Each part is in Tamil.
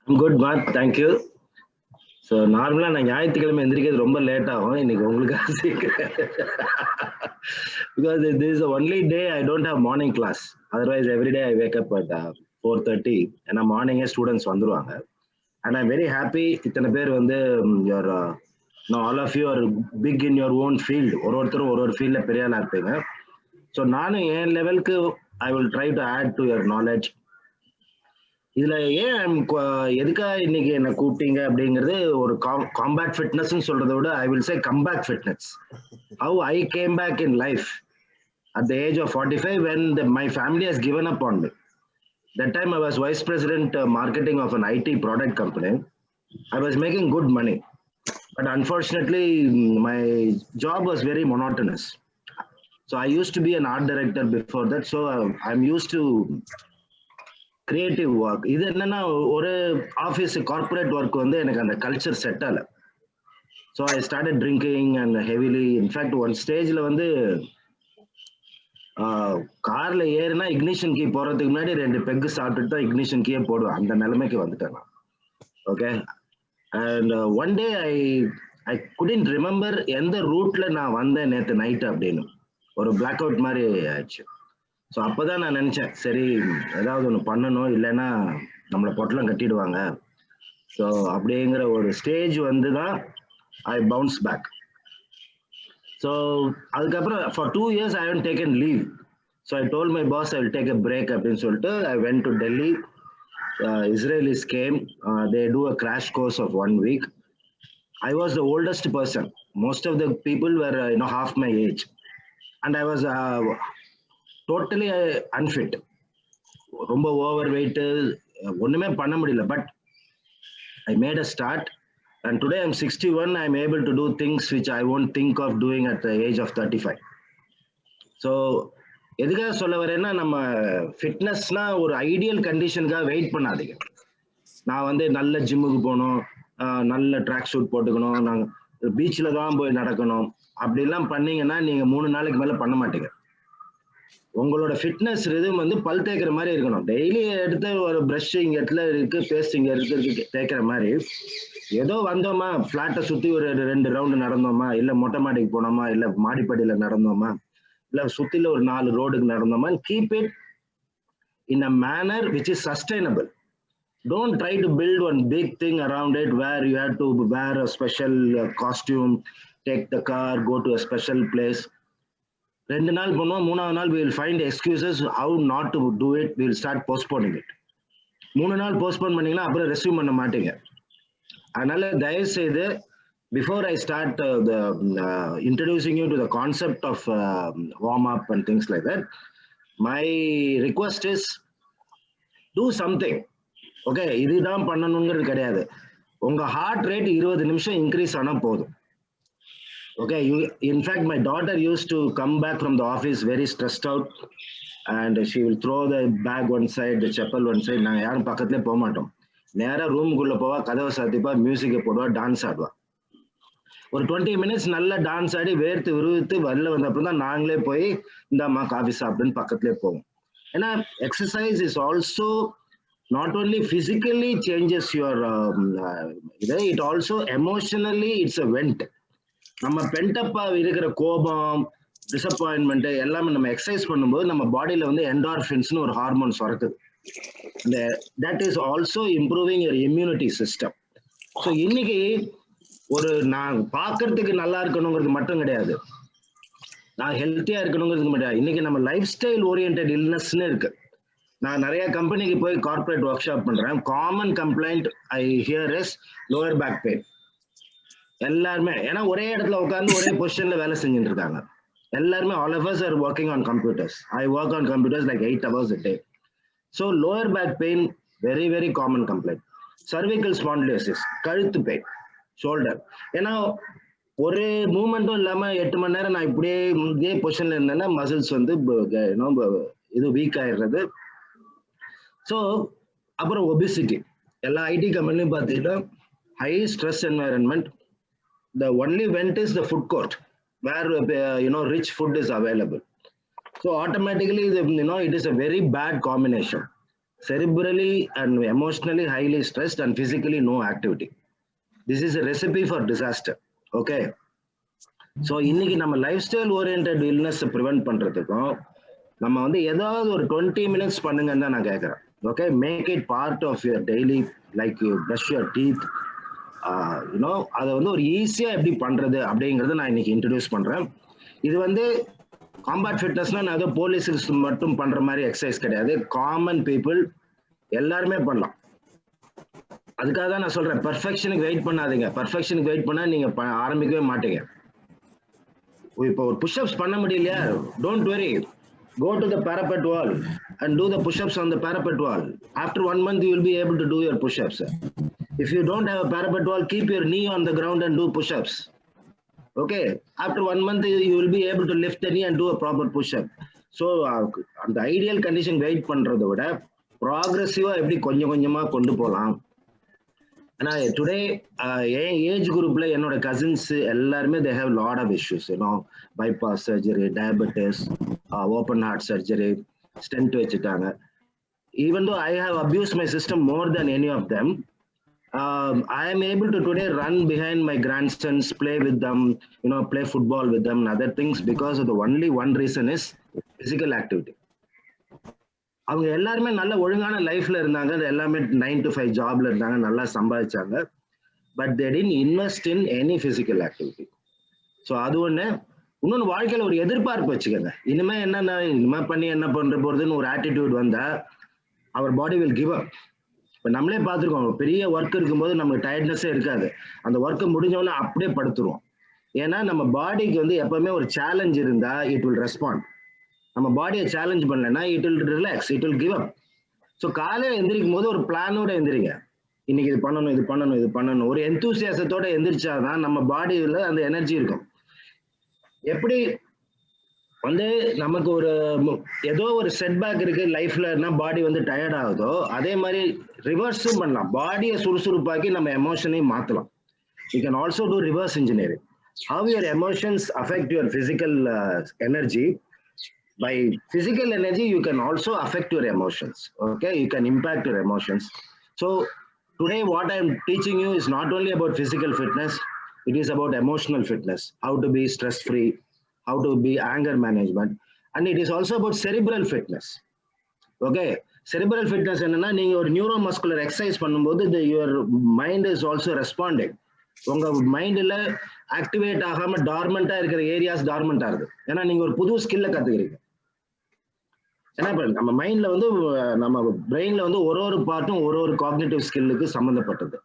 I'm good, Mark. Thank you. So, நார்மலா நான் ஞாயிற்றுக்கிழமை எந்திரிக்கிறது ரொம்ப லேட் ஆகும். இன்னைக்கு உங்களுக்கு சீக்கிரம். Because this is the only day I don't have morning class. Otherwise, every day I wake up at 4:30. ஏன்னா மார்னிங்கே ஸ்டூடெண்ட்ஸ் வந்துருவாங்க. And I'm very happy. இத்தனை பேர் வந்து your all of you are big in your own field. ஒருத்தரும் ஒரு ஃபீல்ட்ல பெரிய ஆளா இருப்பீங்க. ஸோ நானும் என் லெவலுக்கு I will try to add to your knowledge. இதுல ஏன் எதுக்காக இன்னைக்கு என்ன கூப்பிட்டீங்க அப்படிங்கிறது ஒரு காம்பேக்ட் ஃபிட்னஸ் சொல்றதை விட I will say comeback fitness. How I came back in life at the age of 45 when my family has given up on me. That time I was vice president marketing of an IT product company. I was making good money, but unfortunately my job was very monotonous. So I used to be an art director before that, so I'm used to creative work. இது என்னன்னா ஒரு ஆஃபீஸ் கார்பரேட் ஒர்க் வந்து எனக்கு அந்த கல்ச்சர் செட் ஆகல. So I started drinking and heavily. In fact one ஸ்டேஜில் வந்து காரில் ஏறினா இக்னிஷன் கீ போகிறதுக்கு முன்னாடி 2 பெக்கு சாப்பிட்டுட்டு தான் இக்னிஷன் கீயே போடுவேன். அந்த நிலைமைக்கு வந்துட்டேன் நான். Okay. And one day I couldn't remember எந்த ரூட்ல நான் வந்தேன் நேற்று நைட்டு அப்படின்னு. ஒரு பிளாக் அவுட் மாதிரி ஆயிடுச்சு. ஸோ அப்போதான் நான் நினச்சேன், சரி ஏதாவது ஒன்று பண்ணணும், இல்லைன்னா நம்மளை பொட்டலம் கட்டிடுவாங்க. ஸோ அப்படிங்கிற ஒரு ஸ்டேஜ் வந்து தான் ஐ பவுன்ஸ் பேக். ஸோ அதுக்கப்புறம் for 2 years I haven't taken leave. So I told my boss I will take a break அப்படின்னு சொல்லிட்டு I went to Delhi. Israelis came, they do a crash course of 1 week. I was the oldest person. Most of the people were half my age. And I was totally unfit. ரொம்ப ஓவர் வெயிட்டு, ஒன்றுமே பண்ண முடியல. But I made a start and today I'm 61. I am able to do things which I won't think of doing at the age of 35. So எதுக்காக சொல்ல வரேன்னா, நம்ம ஃபிட்னஸ்னா ஒரு ஐடியல் கண்டிஷனுக்காக வெயிட் பண்ணாதீங்க. நான் வந்து நல்ல ஜிம்முக்கு போகணும், நல்ல ட்ராக் ஷூட் போட்டுக்கணும், நாங்கள் பீச்சில் தான் போய் நடக்கணும், அப்படிலாம் பண்ணீங்கன்னா நீங்கள் 3 நாளைக்கு மேலே பண்ண மாட்டீங்க. உங்களோட ஃபிட்னஸ் ரிதம் வந்து பல் தேய்க்கிற மாதிரி இருக்கணும். டெய்லி எடுத்து ஒரு ப்ரஷ் இங்க இடத்துல இருக்கு, பேஸ்ட் இங்க இருக்கு தேய்க்கிற மாதிரி. ஏதோ வந்தோமா, ஃபிளாட்டை சுத்தி ஒரு 2 ரவுண்டு நடந்தோமா, இல்ல மொட்டை மாடிக்கு போனோமா, இல்ல மாடிப்படியில நடந்தோமா, இல்ல சுத்தில ஒரு 4 ரோடுக்கு நடந்தோமா. Keep it in a manner which is sustainable. Don't try to build one big thing around it where you have to wear a special costume, take the car, go to a special place. 2 நாள் பண்ணுவோம், 3ஆவது நாள் we will find excuses how not to do it. We will start postponing it. 3 நாள் போஸ்ட்போன் பண்ணீங்கன்னா அப்புறம் ரெஸ்யூம் பண்ண மாட்டீங்க. அதனால தயவு செய்து before I start introducing you to the concept of warm up and things like that, my request is do something. Okay, இதுதான் பண்ணணுங்கிறது கிடையாது. உங்க ஹார்ட் ரேட் 20 நிமிஷம் இன்க்ரீஸ் ஆனா போதும். Okay, in fact, my daughter used to come back from the office very stressed out, and she will throw the bag one side, the chappal one side. நாங்கள் யாரும் பக்கத்துலேயே போக மாட்டோம். நேராக ரூமுக்குள்ளே போவா, கதவை சாத்திப்பா, மியூசிக்கை போடுவா, டான்ஸ் ஆடுவா. ஒரு 20 minutes நல்லா டான்ஸ் ஆடி வேர்த்து விறுவித்து வெளில வந்த அப்புறம் தான் நாங்களே போய் இந்தாம்மா காஃபி சாப்பிடுன்னு பக்கத்துலேயே போவோம். ஏன்னா exercise is also not only physically changes your it also emotionally it's a vent. நம்ம பென்டப்பா இருக்கிற கோபம், டிசப்பாயின்மெண்ட் எல்லாமே நம்ம எக்ஸசைஸ் பண்ணும்போது நம்ம பாடியில வந்து என்டார்ஃபின்ஸ்னு ஒரு ஹார்மோன் சுரக்குது. That is also improving your immunity system. So இன்னைக்கு ஒரு நான் பார்க்கறதுக்கு நல்லா இருக்கணுங்கிறது மட்டும் கிடையாது, நான் ஹெல்த்தியா இருக்கணுங்கிறது மட்டும். இன்னைக்கு நம்ம லைஃப் ஸ்டைல் ஓரியன்ட் இல்னஸ்ன்னு இருக்கு. நான் நிறைய கம்பெனிக்கு போய் கார்பரேட் ஒர்க் ஷாப் பண்றேன். Common complaint I hear is lower back pain. எல்லாருமே ஏன்னா ஒரே இடத்துல உட்காந்து ஒரே பொசிஷன்ல வேலை செஞ்சுட்டு இருக்காங்க. எல்லாருமே all of us are working on computers. I work on computers like 8 hours a day. So lower back pain, very very common complaint. Cervical spondylosis, கழுத்து பெயின், ஷோல்டர். ஏன்னா ஒரு மூமெண்ட்டும் இல்லாம 8 மணி நேரம் நான் இப்படியே இதே பொசிஷன்ல இருந்தேன்னா மசில்ஸ் வந்து இது வீக் ஆயிடுறது. ஸோ அப்புறம் ஒபிசிட்டி. எல்லா ஐடி கம்பெனிலையும் பார்த்தீங்கன்னா high stress environment. The only vent is the food court where rich food is available. So automatically it is a very bad combination. cerebrally and emotionally highly stressed and physically no activity. This is a recipe for disaster. Okay. So இன்னைக்கு நம்ம life style oriented illness prevent பண்றதுக்கும் நம்ம வந்து ஏதாவது ஒரு 20 minutes பண்ணுங்கன்னு தான் நான் கேட்கறேன். Okay, make it part of your daily, like you brush your teeth. You know அதை வந்து ஒரு ஈஸியா எப்படி பண்றது அப்படிங்கறத நான் இன்னைக்கு இன்ட்ரடியூஸ் பண்றேன். இது வந்து காம்பேட் ஃபிட்னஸ்னா நான் ஏதோ போலீஸுக்கு மட்டும் பண்ற மாதிரி எக்ஸசைஸ் கிடையாது. காமன் பீப்புள் எல்லாருமே பண்ணலாம். அதுக்காக தான் நான் சொல்றேன், பெர்ஃபெக்ஷனுக்கு வெயிட் பண்ணாதீங்க. பெர்ஃபெக்ஷனுக்கு வெயிட் பண்ணா நீங்க ஆரம்பிக்கவே மாட்டீங்க. இப்போ ஒரு புஷ்அப்ஸ் பண்ண முடியலையா, don't worry, go to the parapet wall and do the push-ups on the parapet wall. After 1 month you will be able to do your push-ups. If you don't have a parapet wall, keep your knee on the ground and do push-ups. Okay, after 1 month you will be able to lift the knee and do a proper push-up. So அந்த ஐடியல் கண்டிஷன் வெயிட் பண்றதை விட ப்ராக்ரெசிவா எப்படி கொஞ்சம் கொஞ்சமா கொண்டு போகலாம். ஆனால் டுடே என் ஏஜ் குரூப்ல என்னோட கசின்ஸ் எல்லாருமே they have lot of issues, you know, bypass surgery, diabetes, open heart surgery, stent வச்சுட்டாங்க. Even though I have abused my system more than any of them, I am able to today run behind my grandsons, play with them, you know, play football with them and other things because of the only one reason is physical activity. அவங்க எல்லாருமே நல்ல ஒழுங்கான லைஃப்ல இருந்தாங்க, எல்லாமே 9 to 5 ஜாப்ல இருந்தாங்க, நல்லா சம்பாதிச்சாங்க. But they didn't invest in any physical activity. So அது ஒண்ணு. இன்னொன்று, வாழ்க்கையில ஒரு எதிர்பார்ப்பு வச்சுக்கோங்க. இனிமே என்னன்னா, இனிமே பண்ணி என்ன பண்ற போறதுன்னு ஒரு ஆட்டிடியூட் வந்தா அவர் பாடி வில் கிவ் அப். இப்போ நம்மளே பார்த்துருக்கோம், பெரிய ஒர்க் இருக்கும்போது நமக்கு டயர்ட்னஸே இருக்காது. அந்த ஒர்க்கு முடிஞ்சோடனே அப்படியே படுத்துருவோம். ஏன்னா நம்ம பாடிக்கு வந்து எப்பவுமே ஒரு சேலஞ்ச் இருந்தா இட் வில் ரெஸ்பாண்ட். நம்ம பாடியை சேலஞ்ச் பண்ணலன்னா it will relax, it will give up. So காலையில் எந்திரிக்கும் போது ஒரு பிளானோட எந்திரிங்க. இன்னைக்கு இது பண்ணணும், இது பண்ணணும், இது பண்ணணும், ஒரு எந்தூசியாசத்தோட எந்திரிச்சாதான் நம்ம பாடியில் அந்த எனர்ஜி இருக்கும். எப்படி வந்து நமக்கு ஒரு ஏதோ ஒரு செட்பேக் இருக்கு லைஃப்லன்னா பாடி வந்து டயர்ட் ஆகுதோ, அதே மாதிரி ரிவர்ஸும் பண்ணலாம். பாடியை சுறுசுறுப்பாக்கி நம்ம எமோஷனையும் மாற்றலாம். You can also do reverse engineering. How your emotions affect your physical energy. By physical energy you can also affect your emotions. Okay, you can impact your emotions. So today what I am teaching you is not only about physical fitness, it is about emotional fitness, how to be stress free, how to be anger management, and it is also about cerebral fitness. Okay, cerebral fitness enna neenga or neuromuscular exercise பண்ணும்போது your mind is also responding. உங்க மைண்ட்ல ஆக்டிவேட் ஆகாம டார்மெண்டா இருக்கிற ஏரியாஸ் டார்மெண்ட் ஆகுது. ஏன்னா நீங்க ஒரு புது ஸ்கில்ல கத்துக்கிறீங்க. ஏன்னா இப்ப நம்ம மைண்ட்ல வந்து நம்ம பிரெயின்ல வந்து ஒரு பார்ட்டும் ஒரு காக்னிட்டிவ் ஸ்கில்லுக்கு சம்மந்தப்பட்டது.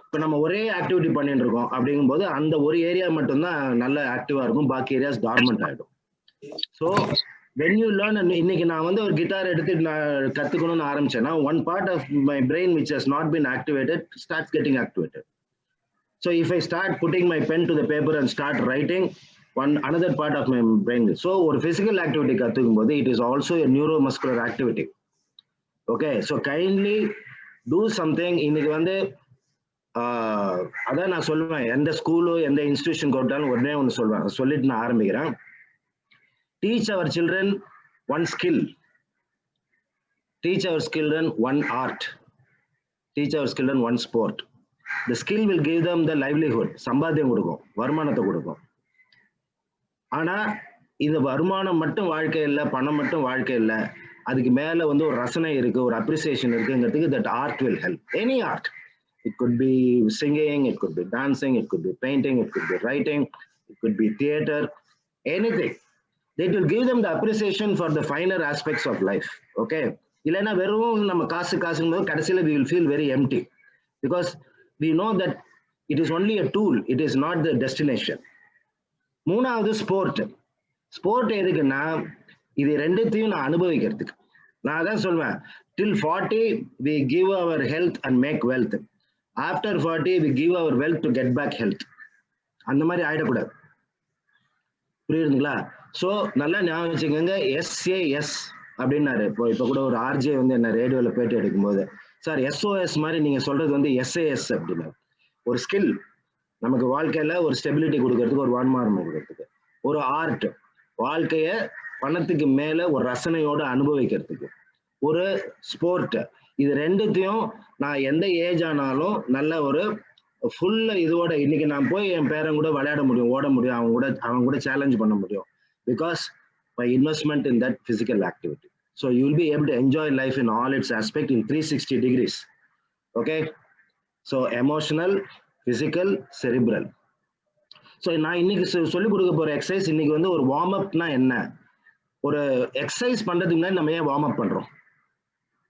இப்ப நம்ம ஒரே ஆக்டிவிட்டி பண்ணிட்டு இருக்கோம் அப்படிங்கும்போது அந்த ஒரு ஏரியா மட்டும்தான் நல்ல ஆக்டிவா இருக்கும், பாக்கி ஏரியாஸ் டார்மெண்ட் ஆயிடும். ஸோ when you learn, இன்னைக்கு நான் வந்து ஒரு கிட்டார் எடுத்து நான் கத்துக்கணும்னு ஆரம்பிச்சேன்னா one part of my brain which has not been activated starts getting activated. So if I start putting my pen to the paper and start writing, another part of my brain. So or physical activity kathukumbodhu it is also a neuromuscular activity. Okay, so kindly do something. இன்னைக்கு வந்து அதான் நான் சொல்லுவேன், எந்த ஸ்கூலோ எந்த இன்ஸ்டிடியூஷன் கொடுத்தாலும் உடனே ஒன்று சொல்லுவேன், சொல்லிட்டு நான் ஆரம்பிக்கிறேன். Teach our children one skill, teach our children one art, teach our children one sport. The skill will give them the livelihood, சம்பாத்தியம் கொடுக்கும், வருமானத்தை கொடுக்கும். ஆனா இந்த வருமானம் மட்டும் வாழ்க்கை இல்லை, பணம் மட்டும் வாழ்க்கை இல்லை, அதுக்கு மேல வந்து ஒரு ரசனை இருக்கு, ஒரு appreciation இருக்குங்கிறதுக்கு that art will help. Any art, it could be singing, it could be dancing, it could be painting, it could be writing, it could be theater, anything. That will give them the appreciation for the finer aspects of life. Okay, இல்லைன்னா வெறும் நம்ம காசுங்கும் போது கடைசியில we will feel very empty because we know that it is only a tool, it is not the destination. மூணாவது ஸ்போர்ட். ஸ்போர்ட் எதுக்குன்னா இது ரெண்டுத்தையும் நான் அனுபவிக்கிறதுக்கு. நான் அதான் சொல்வேன், till 40 we give our health and make wealth, after 40 we give our wealth to get back health. அந்த மாதிரி ஆயிடக்கூடாது, புரியுதுங்களா? ஸோ நல்லா ஞாபகம் வச்சுக்கோங்க, SAS அப்படின்னாரு. இப்போ கூட ஒரு ஆர்ஜே வந்து என்ன ரேடியோவில் பேட்டி எடுக்கும்போது, சார் SOS மாதிரி நீங்க சொல்றது வந்து SAS அப்படின்னா, ஒரு ஸ்கில் நமக்கு வாழ்க்கையில ஒரு ஸ்டெபிலிட்டி கொடுக்கறதுக்கு, ஒரு வருமானம் கொடுக்கறதுக்கு. ஒரு ஆர்ட் வாழ்க்கைய பணத்துக்கு மேல ஒரு ரசனையோட அனுபவிக்கிறதுக்கு. ஒரு ஸ்போர்ட் இது ரெண்டுத்தையும் நான் எந்த ஏஜ் ஆனாலும் நல்ல ஒரு ஃபுல் இதோட இன்னைக்கு நான் போய் என் பேரன் கூட விளையாட முடியும், ஓட முடியும், அவங்க கூட சேலஞ்ச் பண்ண முடியும். Because my investment in that physical activity. So you will be able to enjoy life in all it's aspect in 360 degrees. Okay, so emotional, physical, cerebral. So நான் இன்னைக்கு சொல்லிக் கொடுக்க போற எக்ஸசைஸ் இன்னைக்கு வந்து ஒரு வார்ம் அப்னா என்ன, ஒரு எக்ஸசைஸ் பண்றதுக்கு முன்னாடி நம்ம ஏன் வார்ம் அப் பண்றோம்,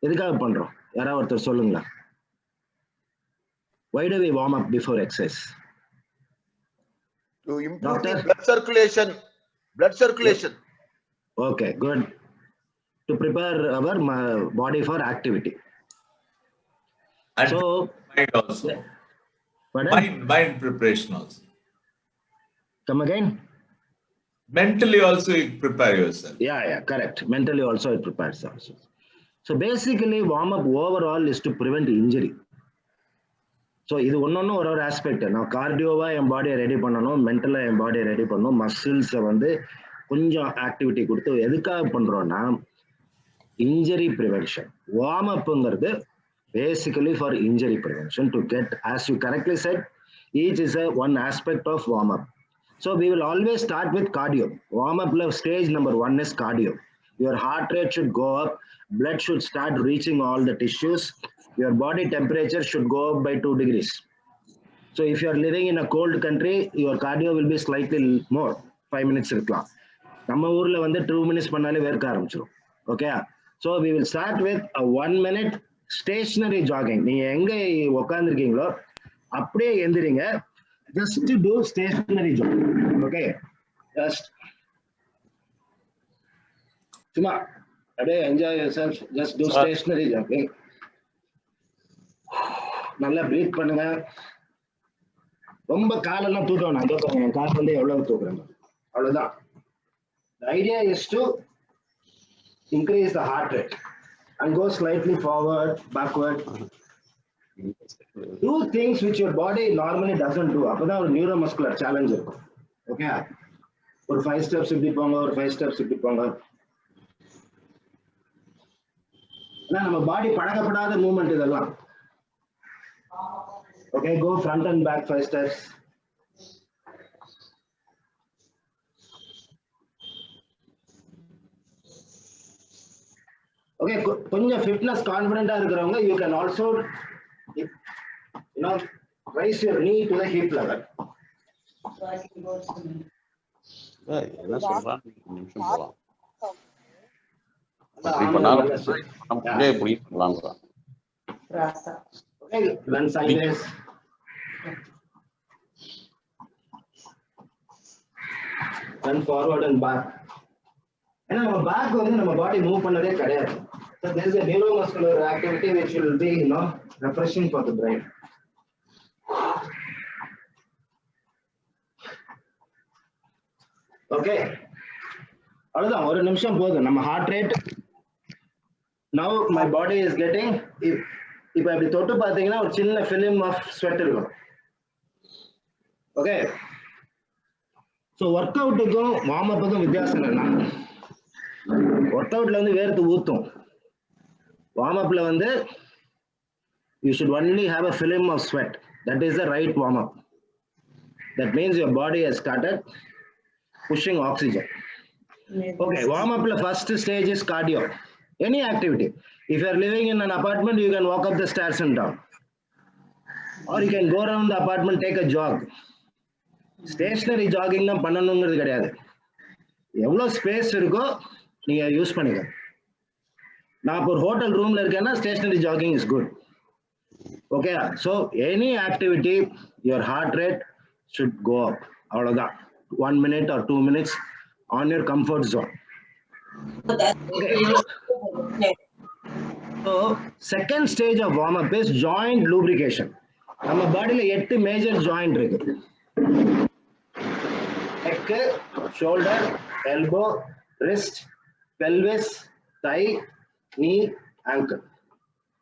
எதுக்காக பண்றோம், யாராவது ஒருத்தர் சொல்லுங்களா? Why do we warm up before exercise? To improve the blood circulation. Blood circulation. Okay, good. To prepare our body for activity. And so mind also. Mind preparation also. Come again? Mentally also you prepare yourself. Yeah, correct. Mentally also it prepares also. So basically warm up overall is to prevent injury. So இது ஒன்னொன்னு ஒரு ஆஸ்பெக்ட். நான் கார்டியோவா என் பாடியை ரெடி பண்ணணும், மென்டலா என் பாடியை ரெடி பண்ணணும், மசில்ஸை வந்து கொஞ்சம் ஆக்டிவிட்டி கொடுத்து எதுக்காக பண்றோம்னா இன்ஜரி ப்ரிவென்ஷன். வார்ம் அப்புங்கிறது basically for injury prevention to get, as you correctly said, each is one aspect of warm up. So we will always start with cardio. Warm அப்ல stage number 1 is cardio. Your heart rate should go up, blood should start reaching all the tissues. Your body temperature should go up by 2 degrees. So if you are living in a cold country, your cardio will be slightly more, 5 minutes இருக்கலாம். நம்ம ஊர்ல வந்து 2 minutes பண்ணாலே வேர்க்க ஆரம்பிச்சிடும். Okay, so we will start with a 1 minute stationary jogging. நீங்க எங்க உட்கார்ந்துருக்கீங்களோ அப்படியே எந்திரிங்க, just to do stationary jogging. Okay, just சும்மா அப்படியே enjoy yourself, just do stationary jogging. நல்லா பிரீத் பண்ணுங்க. ரொம்ப காலெல்லாம் தூக்கணும், தூக்கம் என் கால் வந்து எவ்வளவு தூக்குறேன் அவ்வளவுதான். The idea is to increase the heart rate and go slightly forward, backward. Do things which your body normally doesn't do. அப்பதான் ஒரு neuromuscular challenge இருக்கும். ஓகே, ஒரு 5 steps இப்படி போங்க, ஒரு 5 steps இப்படி போங்க. நம்ம பாடி பழக்கப்படாத மூவ்மெண்ட் இதெல்லாம். Okay, go front and back 5 steps. Okay, கொஞ்சம் ஃபிட்னஸ் கான்ஃபிடென்ட்டா இருக்கிறவங்க you can also, raise your knee to the hip level. என்ன சொல்றான், நிமிஷம் போலாம். இப்ப நான் அப்படியே இப்படி பண்ணலாம்ங்கறான். Okay, run sideways. Run forward and back. ஏன்னா நம்ம பேக் வந்து நம்ம பாடி மூவ் பண்ணதே கிடையாது. So there is a neuromuscular activity which will be, refreshing for the brain. Okay, அவ்வளவுதான், ஒரு நிமிஷம் போதும். நம்ம heart rate, now my body is getting, இப்ப இப்படி தொட்டு பாத்தீங்கன்னா ஒரு சின்ன ஃபிலிம் ஆஃப் ஸ்வெட் இருக்கும். ஓகே, ஸோ ஒர்க் அவுட்டுக்கும் வார்ம் அப்புக்கும் வித்தியாசம் என்ன? ஒர்க் அவுட்ல வந்து வேர்த்து ஊத்தும், வார்ம் அப்ல வந்து you should only have a film of sweat. That is the right warm up. That means your body has started pushing oxygen. Okay, warm up la first stage is cardio. Any activity. If you are living in an apartment, you can walk up the stairs and down, or you can go around the apartment, take a jog. Stationary jogging na பண்ணனுங்கிறது கிடையாது. எவ்வளவு ஸ்பேஸ் இருக்கோ நீங்க யூஸ் பண்ணிக்க. நான் ஒரு ஹோட்டல் ரூம்ல இருக்கேன்னா stationary jogging is good. Okay, so any activity, your heart rate should go up. அவ்வளவுதான், 1 minute or 2 minutes on your comfort zone. Okay. So second stage of warm up is joint lubrication. நம்ம பாடியில 8 மேஜர் ஜாயிண்ட் இருக்கு. neck, shoulder, elbow, wrist, pelvis, thigh, knee, ankle.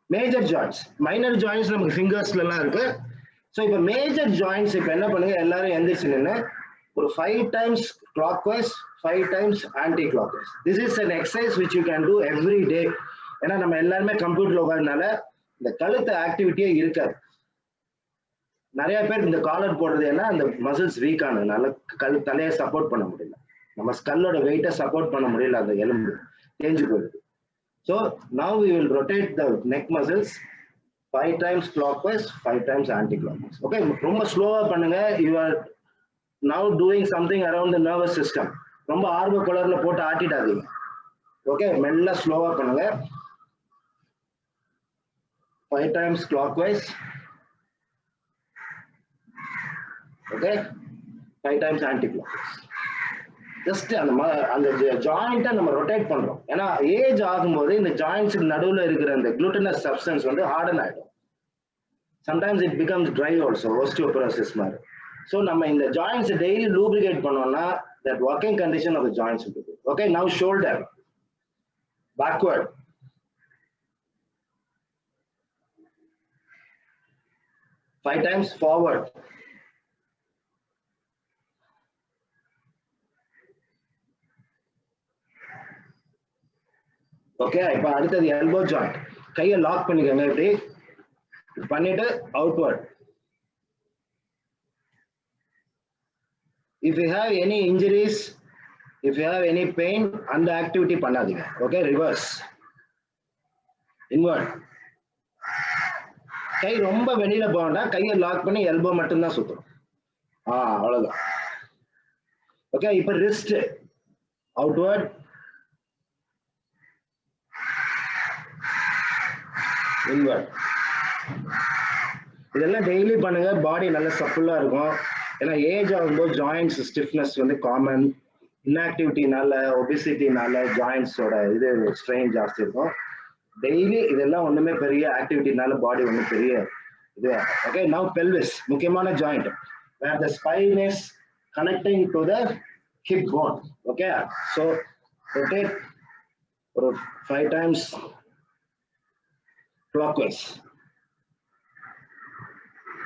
Major joints. Minor joints நமக்கு ஃபிங்கர்ஸ்ல எல்லாம் இருக்கு. So இப்ப மேஜர் ஜாயிண்ட்ஸ் இப்ப என்ன பண்ணுங்க, எல்லாரும் எந்திரிச்சு நின்னு ஒரு 5 times clockwise, 5 times anti-clockwise. This is an exercise which you can do every day ஏன்னா நம்ம எல்லாருமே கம்ப்யூட்டர்ல உட்கார்றதுனால இந்த கழுத்து ஆக்டிவிட்டியே இருக்காது. நிறைய பேர் இந்த காலர் போடுறது ஏன்னா அந்த மசில்ஸ் வீக் ஆனதுனால தலையை சப்போர்ட் பண்ண முடியல, நம்ம ஸ்கல்லோட வெயிட்டை சப்போர்ட் பண்ண முடியல, அந்த எலும்பு தேஞ்சு போயிடுது. So now we will rotate the neck muscles 5 times clockwise, 5 times anti-clockwise. Okay, ரொம்ப ஸ்லோவா பண்ணுங்க. You are now doing something around the nervous system. ரொம்ப ஆர்வ கலர்ல போட்டு ஆட்டிடாதீங்க. ஓகே, மெல்ல ஸ்லோவா பண்ணுங்க. 5 times clockwise. Okay, 5 times anti-clockwise. Just அந்த ஜாயிண்ட்டை நம்ம ரொட்டேட் பண்றோம். ஏன்னா ஏஜ் ஆகும்போது இந்த ஜாயிண்ட்ஸுக்கு நடுவில் இருக்கிற அந்த குளுட்டனஸ் சப்ஸ்டன்ஸ் வந்து ஹார்டன் ஆயிடும். Sometimes it becomes dry also, osteoporosis மாதிரி. ஸோ நம்ம இந்த ஜாயிண்ட்ஸ் டெய்லி லூப்ரிகேட் பண்ணோம்னா that working condition of the joints will be good. Okay, now shoulder backward. Five times forward. Okay, இப்போ அடுத்தது எல்போ ஜாயிண்ட். கையை லாக் பண்ணிக்கோங்க, இப்படி பண்ணிட்டு outward. If you have any injuries, if you have any pain, அந்த ஆக்டிவிட்டி பண்ணாதீங்க. Okay, reverse, invert. கை ரொம்ப வெளியில போகண்டா, கையை லாக் பண்ணி எல்போ மட்டும்தான் சுத்தணும். அவ்வளவுதான். ஓகே, இப்போ ரிஸ்ட் அவுட்வர்ட், இன்வர்ட். இதெல்லாம் டெய்லி பண்ணுங்க, பாடி நல்ல சப்புலா இருக்கும். ஏன்னா ஏஜ் ஆகும்போது ஜாயின்ஸ் ஸ்டிஃப்னஸ் வந்து காமன். இன்ஆக்டிவிட்டினால, ஒபிசிட்டினால ஜாயின்ஸோட இது ஸ்ட்ரெயின் ஜாஸ்தி இருக்கும். டெய்லி இதெல்லாம் ஒண்ணுமே பெரிய ஆக்டிவிட்டினால பாடி ஒன்றும் பெரிய இது. ஓகே, நவ் பெல்விஸ், முக்கியமான joint, where the spine is connecting to the hip bone. Okay, so rotate ஒரு 5 times clockwise.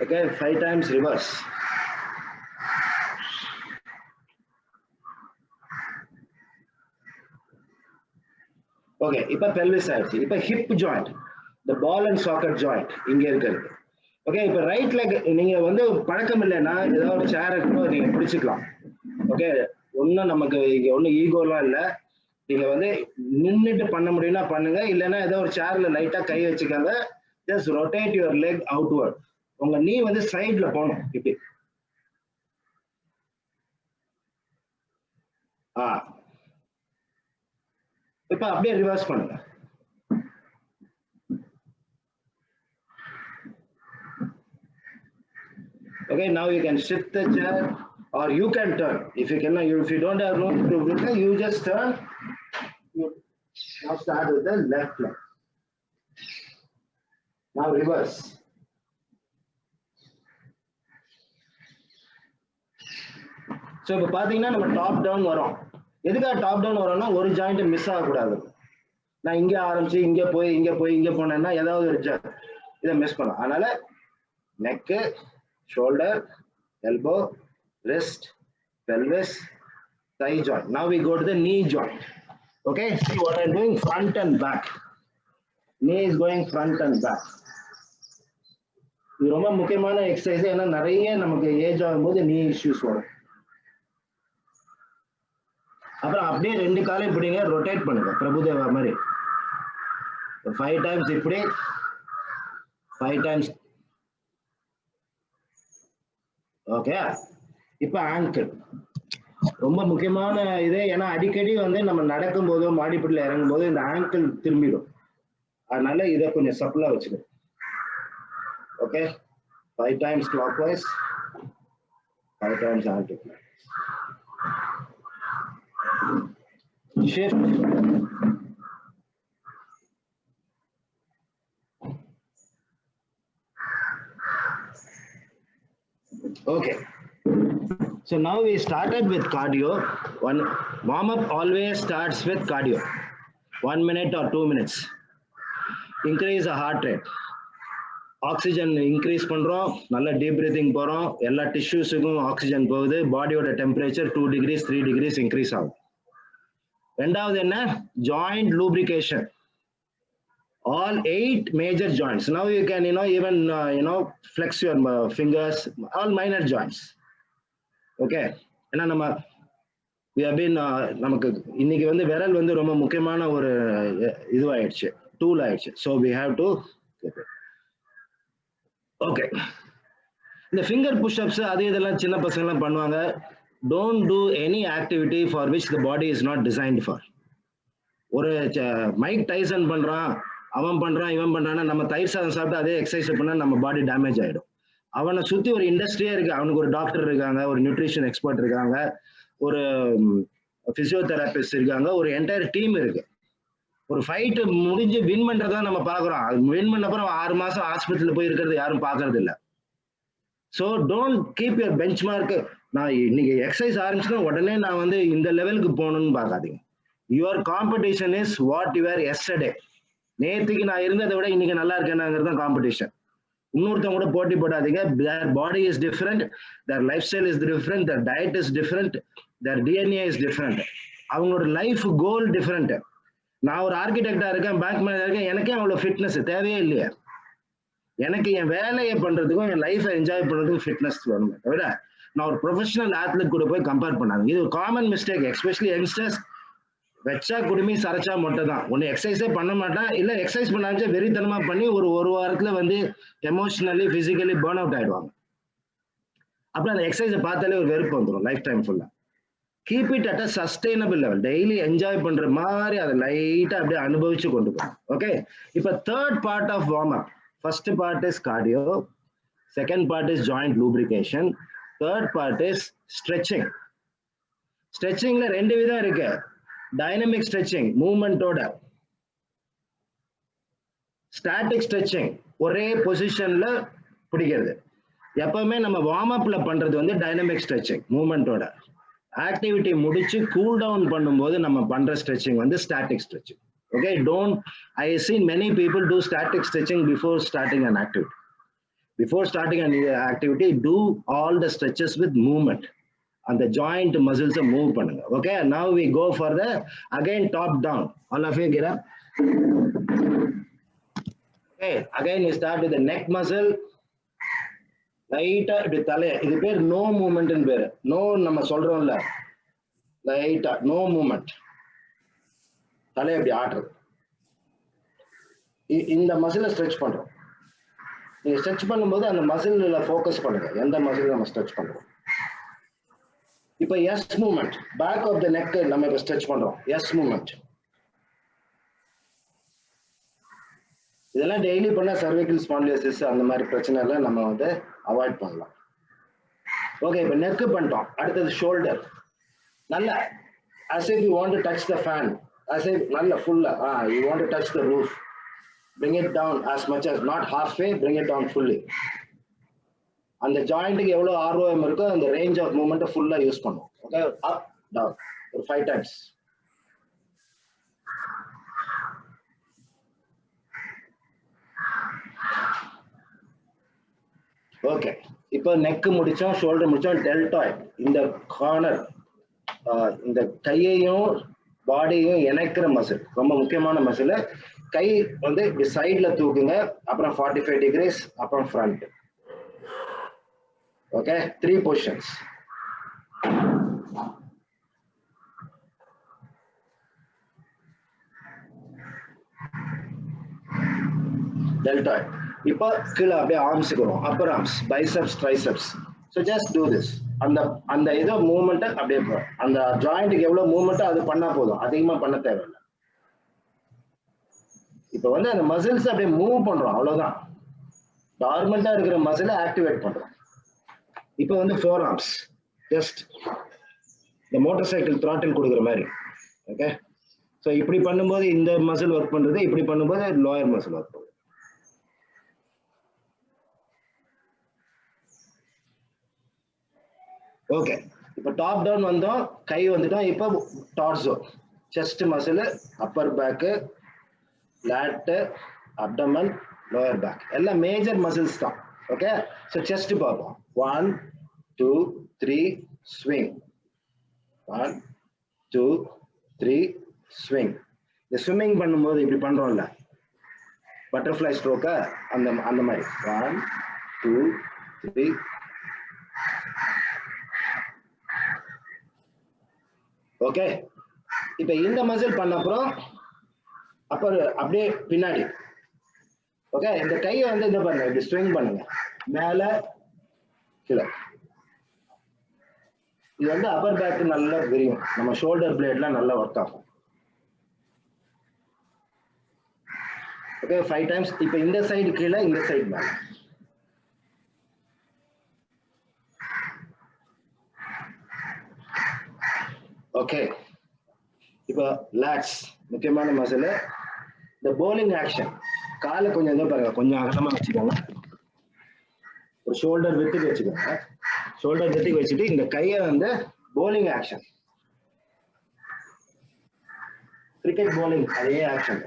Okay, 5 times reverse. Okay, இப்போ pelvis ஆயிடுச்சு. இப்போ hip joint, the ball and socket joint இங்க இருக்குது. ஓகே, இப்போ ரைட் லெக் நீங்க வந்து பழக்கம் இல்லைன்னா ஏதாவது ஒரு சேர் நீங்க பிடிச்சிக்கலாம். ஓகே, ஒன்றும் நமக்கு இங்க ஒன்றும் ஈகோலாம் இல்லை. நீங்க வந்து நின்றுட்டு பண்ண முடியும்னா பண்ணுங்க, இல்லைன்னா ஏதோ ஒரு சேர்ல லைட்டா கை வச்சுக்காங்க. Just rotate your leg outward. உங்க நீ வந்து சைட்ல போகணும், இப்படி. இப்ப அப்படியே ரிவர்ஸ் பண்ணுங்க. Okay, now you can shift the chair or you can turn. If you cannot, if you don't have room to do that, you just turn. You now start with the left leg. Now reverse. So இப்போ பாத்தீங்கன்னா நம்ம டாப் டவுன் வரோம். எதுக்காக டாப் டவுன் வரோம்னா ஒரு ஜாயிண்ட் மிஸ் ஆகக்கூடாது. நான் இங்கே ஆரம்பிச்சு இங்கே போய் இங்கே போனேன்னா ஏதாவது ஒரு இதை மிஸ் பண்ணும். அதனால neck, shoulder, elbow, wrist, pelvis, thigh joint. Now we go to the knee joint. Okay, see what I'm doing, front and back. Knee is going front and back. இது ரொம்ப முக்கியமான எக்ஸசைஸ். ஏன்னா நிறைய நமக்கு ஏஜ் ஆகும்போது நீ இஷ்யூஸ் வரும். அப்புறம் அப்படியே 2 காலையும் இப்படிங்க ரொட்டேட் பண்ணுங்க, பிரபுதேவா மாதிரி. 5 times இப்படி, 5 times. ஓகே, இப்ப ஆங்கிள் ரொம்ப முக்கியமான இது. ஏன்னா அடிக்கடி வந்து நம்ம நடக்கும் போதோ மாடிப்படியில் இறங்கும் போது இந்த ஆங்கிள் திரும்பிடும். அதனால இதை கொஞ்சம் சப்ளா வச்சுக்கணும். Okay, 5 times clockwise, 5 times anti-clockwise. Shift. Okay, so now we started with cardio. One warm-up always starts with cardio. 1 minute or 2 minutes. Increase the heart rate. Oxygen increase பண்றோம், நல்ல deep breathing போறோம், எல்லா டிஷ்யூஸுக்கும் ஆக்சிஜன் போகுது, பாடியோட டெம்பரேச்சர் 2 degrees 3 degrees இன்க்ரீஸ் ஆகும். ரெண்டாவது என்ன, joint lubrication. all 8 major joints. Now you can, even, flex your fingers, all minor joints. Okay. ஏன்னா நம்ம we have been நமக்கு இன்னைக்கு வந்து விரல் வந்து ரொம்ப முக்கியமான ஒரு இதுவாயிடுச்சு, டூல் ஆயிடுச்சு. So we have to okay. இந்த ஃபிங்கர் புஷ்அப்ஸ் அது இதெல்லாம் சின்ன பசங்க எல்லாம் பண்ணுவாங்க. Don't do any activity for which the body is not designed for. ஒரு மைக் டைசன் பண்றான், அவன் பண்றான், இவன் பண்றான்னா நம்ம தயிர் சாதம் சாப்பிட்டு அதே எக்ஸசைஸ் பண்ணா நம்ம பாடி டேமேஜ் ஆயிடும். அவனை சுத்தி ஒரு இண்டஸ்ட்ரியே இருக்கு. அவனுக்கு ஒரு டாக்டர் இருக்காங்க, ஒரு நியூட்ரிஷன் எக்ஸ்பர்ட் இருக்காங்க, ஒரு பிசியோதெரபிஸ்ட் இருக்காங்க, ஒரு என்டையர் டீம் இருக்கு. ஒரு ஃபைட் முடிஞ்சு வின் பண்றதா நம்ம பாக்குறோம். அது வின் பண்ண அப்புறம் 6 மாசம் ஹாஸ்பிட்டல் போய் இருக்கிறது யாரும் பாக்குறது இல்ல. So don't keep your bench mark. நான் இன்னைக்கு எக்ஸசைஸ் ஆரம்பிச்சுன்னா உடனே நான் வந்து இந்த லெவலுக்கு போகணும்னு பார்க்காதீங்க. Your competition is what your yesterday. நேற்றுக்கு நான் இருந்ததை விட இன்னைக்கு நல்லா இருக்கேனாங்கிறது தான் காம்படிஷன். இன்னொருத்தவங்க கூட போட்டி போடாதீங்க. their body is different, their lifestyle is different, their diet is different, their DNA is different, அவங்களோட லைஃப் கோல் டிஃப்ரெண்ட். நான் ஒரு ஆர்கிடெக்டா இருக்கேன், பேங்க் மேனேஜர் இருக்கேன், எனக்கே அவ்வளவு ஃபிட்னஸ் தேவையே இல்லையா? எனக்கு என் வேலையை பண்றதுக்கும் என் லைஃபை என்ஜாய் பண்றதுக்கும் ஃபிட்னஸ் வேணும். தவிர நான் ஒரு ப்ரொஃபஷனல் ஆத்லெட் கூட போய் கம்பேர் பண்ணாங்க. இது ஒரு காமன் மிஸ்டேக். எஸ்பெஷலி யங்ஸ்டர்ஸ் வச்சா குடுமி சரைச்சா மட்டும் தான். ஒன்னு எக்ஸசைஸே பண்ண மாட்டான், இல்ல எக்ஸசைஸ் பண்ணாம வெறித்தனமா பண்ணி ஒரு வாரத்துல வந்து எமோஷனலி பிசிக்கலி பர்ன் அவுட் ஆயிடுவாங்க. அப்புறம் அந்த எக்ஸசைஸை பார்த்தாலே ஒரு வெறுப்பு வந்துடும் லைஃப் டைம் ஃபுல்லா. Keep it at a sustainable level. Daily enjoy பண்ற மாதிரி அதை லைட்டா அப்படியே அனுபவிச்சு கொண்டு போகணும். ஓகே. இப்ப third part of warm up. First part is cardio, second part is joint lubrication, third part is stretching. ஸ்ட்ரெச்சிங்ல 2 விதம் இருக்கு. டைனமிக் ஸ்ட்ரெச்சிங் மூவ்மெண்டோட, ஸ்டாட்டிக் ஸ்ட்ரெச்சிங் ஒரே பொசிஷன்ல பிடிக்கிறது. எப்பவுமே நம்ம வார்ம் அப்ல பண்றது வந்து டைனமிக் ஸ்ட்ரெச்சிங் மூவ்மெண்டோட. ஆக்டிவிட்டி முடிச்சு கூல் டவுன் பண்ணும்போது நம்ம பண்ற ஸ்ட்ரெச்சிங் வந்து static stretching. Okay. Don't I seen many people do static stretching before starting an activity. Before starting an activity, do all the stretches with movement. And the joint muscles move பண்ணுங்க. Okay. Now we go for the again top down. All of you get up. Okay. Again we start with the neck muscle. லைட்டா இப்படி தலைய, இது பேர் நோ மூவ்மெண்ட் பேரு. நோ நம்ம சொல்றோம்ல, லைட்டா நோ மூவ்மெண்ட், தலைய இப்படி ஆடுறது. இந்த மசிலை ஸ்ட்ரெச் பண்றோம். நீங்க ஸ்ட்ரெச் பண்ணும்போது அந்த மசில்ல ஃபோக்கஸ் பண்ணுங்க, எந்த மசில் நம்ம ஸ்ட்ரெச் பண்றோம். இப்ப S movement, back of the neck நம்ம இப்ப ஸ்ட்ரெச் பண்றோம். S movement. இதெல்லாம் டெய்லி பண்ணா சர்வைக்கல் ஸ்பாண்டிலோசிஸ் அந்த மாதிரி பிரச்சனை எல்லாம் நம்ம வந்து அவாய்ட் பண்ணலாம். ஓகே. இப்ப நெக் பண்ணிட்டோம். அடுத்தது ஷோல்டர். நல்லா as if you want to touch the fan, as if நல்ல ஃபுல்லா you want to touch the roof, bring it down as much as, not halfway, bring it down fully. அந்த ஜாயிண்ட்டுக்கு எவ்வளவு ROM இருக்கோ அந்த ரேஞ்ச் ஆஃப் மூவ்மெண்ட் ஃபுல்லா யூஸ் பண்ணுவோம். ஓகே. அப் டவுன் ஒரு 5 டைம்ஸ். ஓகே. இப்போ நெக் முடிச்சோம், ஷோல்டர் முடிச்சோம், டெல்டாய்ட். இந்த கார்னர், இந்த கையையும் பாடியையும் இணைக்கிற மசில் ரொம்ப முக்கியமான மசில். கை வந்து இப்படி சைட்ல தூக்குங்க, அப்புறம் 45 degrees, அப்புறம் ஃப்ரண்ட். ஓகே. 3 பொசிஷன்ஸ். டெல்டாய்ட். இப்போ கீழே அப்படியே ஆர்ம்ஸுக்கு வரும். Upper arms, biceps, triceps. So just do this. அந்த இதோ மூவ்மெண்ட்டை அப்படியே அந்த ஜாயிண்ட்டுக்கு எவ்வளோ மூவ்மெண்ட்டோ அது பண்ணா போதும், அதிகமாக பண்ண தேவையில்லை. இப்போ வந்து அந்த மசில்ஸ் அப்படியே மூவ் பண்றோம், அவ்வளவுதான். டார்மெண்டா இருக்கிற மசிலை ஆக்டிவேட் பண்றோம். இப்போ வந்து ஃபோர் ஆர்ம்ஸ், ஜஸ்ட் இந்த மோட்டார் சைக்கிள் த்ராட்டில் கொடுக்குற மாதிரி. ஓகே. ஸோ இப்படி பண்ணும்போது இந்த மசில் ஒர்க் பண்றது, இப்படி பண்ணும்போது லோயர் மசில் ஒர்க் பண்ணுது. ஓகே. இப்போ டாப் டவுன் வந்தோம், கை வந்துட்டோம். இப்போ torso, chest muscle, upper back, lat, abdomen, lower back எல்லாம் மேஜர் மசில்ஸ் தான். ஓகே. ஸோ செஸ்ட் பார்ப்போம். 1 2 3 ஸ்விங். 1 2 3 ஸ்விங். இந்த ஸ்விம்மிங் பண்ணும்போது இப்படி பண்றோம்ல, பட்டர்ஃப்ளை ஸ்ட்ரோக்கா அந்த மாதிரி 1 2 3. ஓகே, இப்ப இந்த மசில் பண்ண அப்புறம் அப்படியே பின்னாடி. ஓகே, இந்த கையை வந்து இந்த பாருங்க, இப்படி ஸ்விங் பண்ணுங்க மேல கீழே. இது வந்து அப்பர் பேக் நல்லா விரியும், நம்ம ஷோல்டர் பிளேட்லாம் நல்லா ஒர்க் ஆகும். Okay, 5 times. இப்ப இந்த சைடு கீழே, இந்த சைடு மேல. ஓகே, இப்போ லேட்ஸ் முக்கியமான மசில். இந்த போலிங் ஆக்ஷன், காலை கொஞ்சம் இதை பாருங்க, கொஞ்சம் அகலமா வச்சுக்கோங்க. ஒரு ஷோல்டர் விட்டுக்கு வச்சுக்கோங்க. ஷோல்டர் விட்டுக்கு வச்சுட்டு இந்த கையை வந்து போலிங் ஆக்ஷன், கிரிக்கெட் போலிங் அதே ஆக்ஷன்.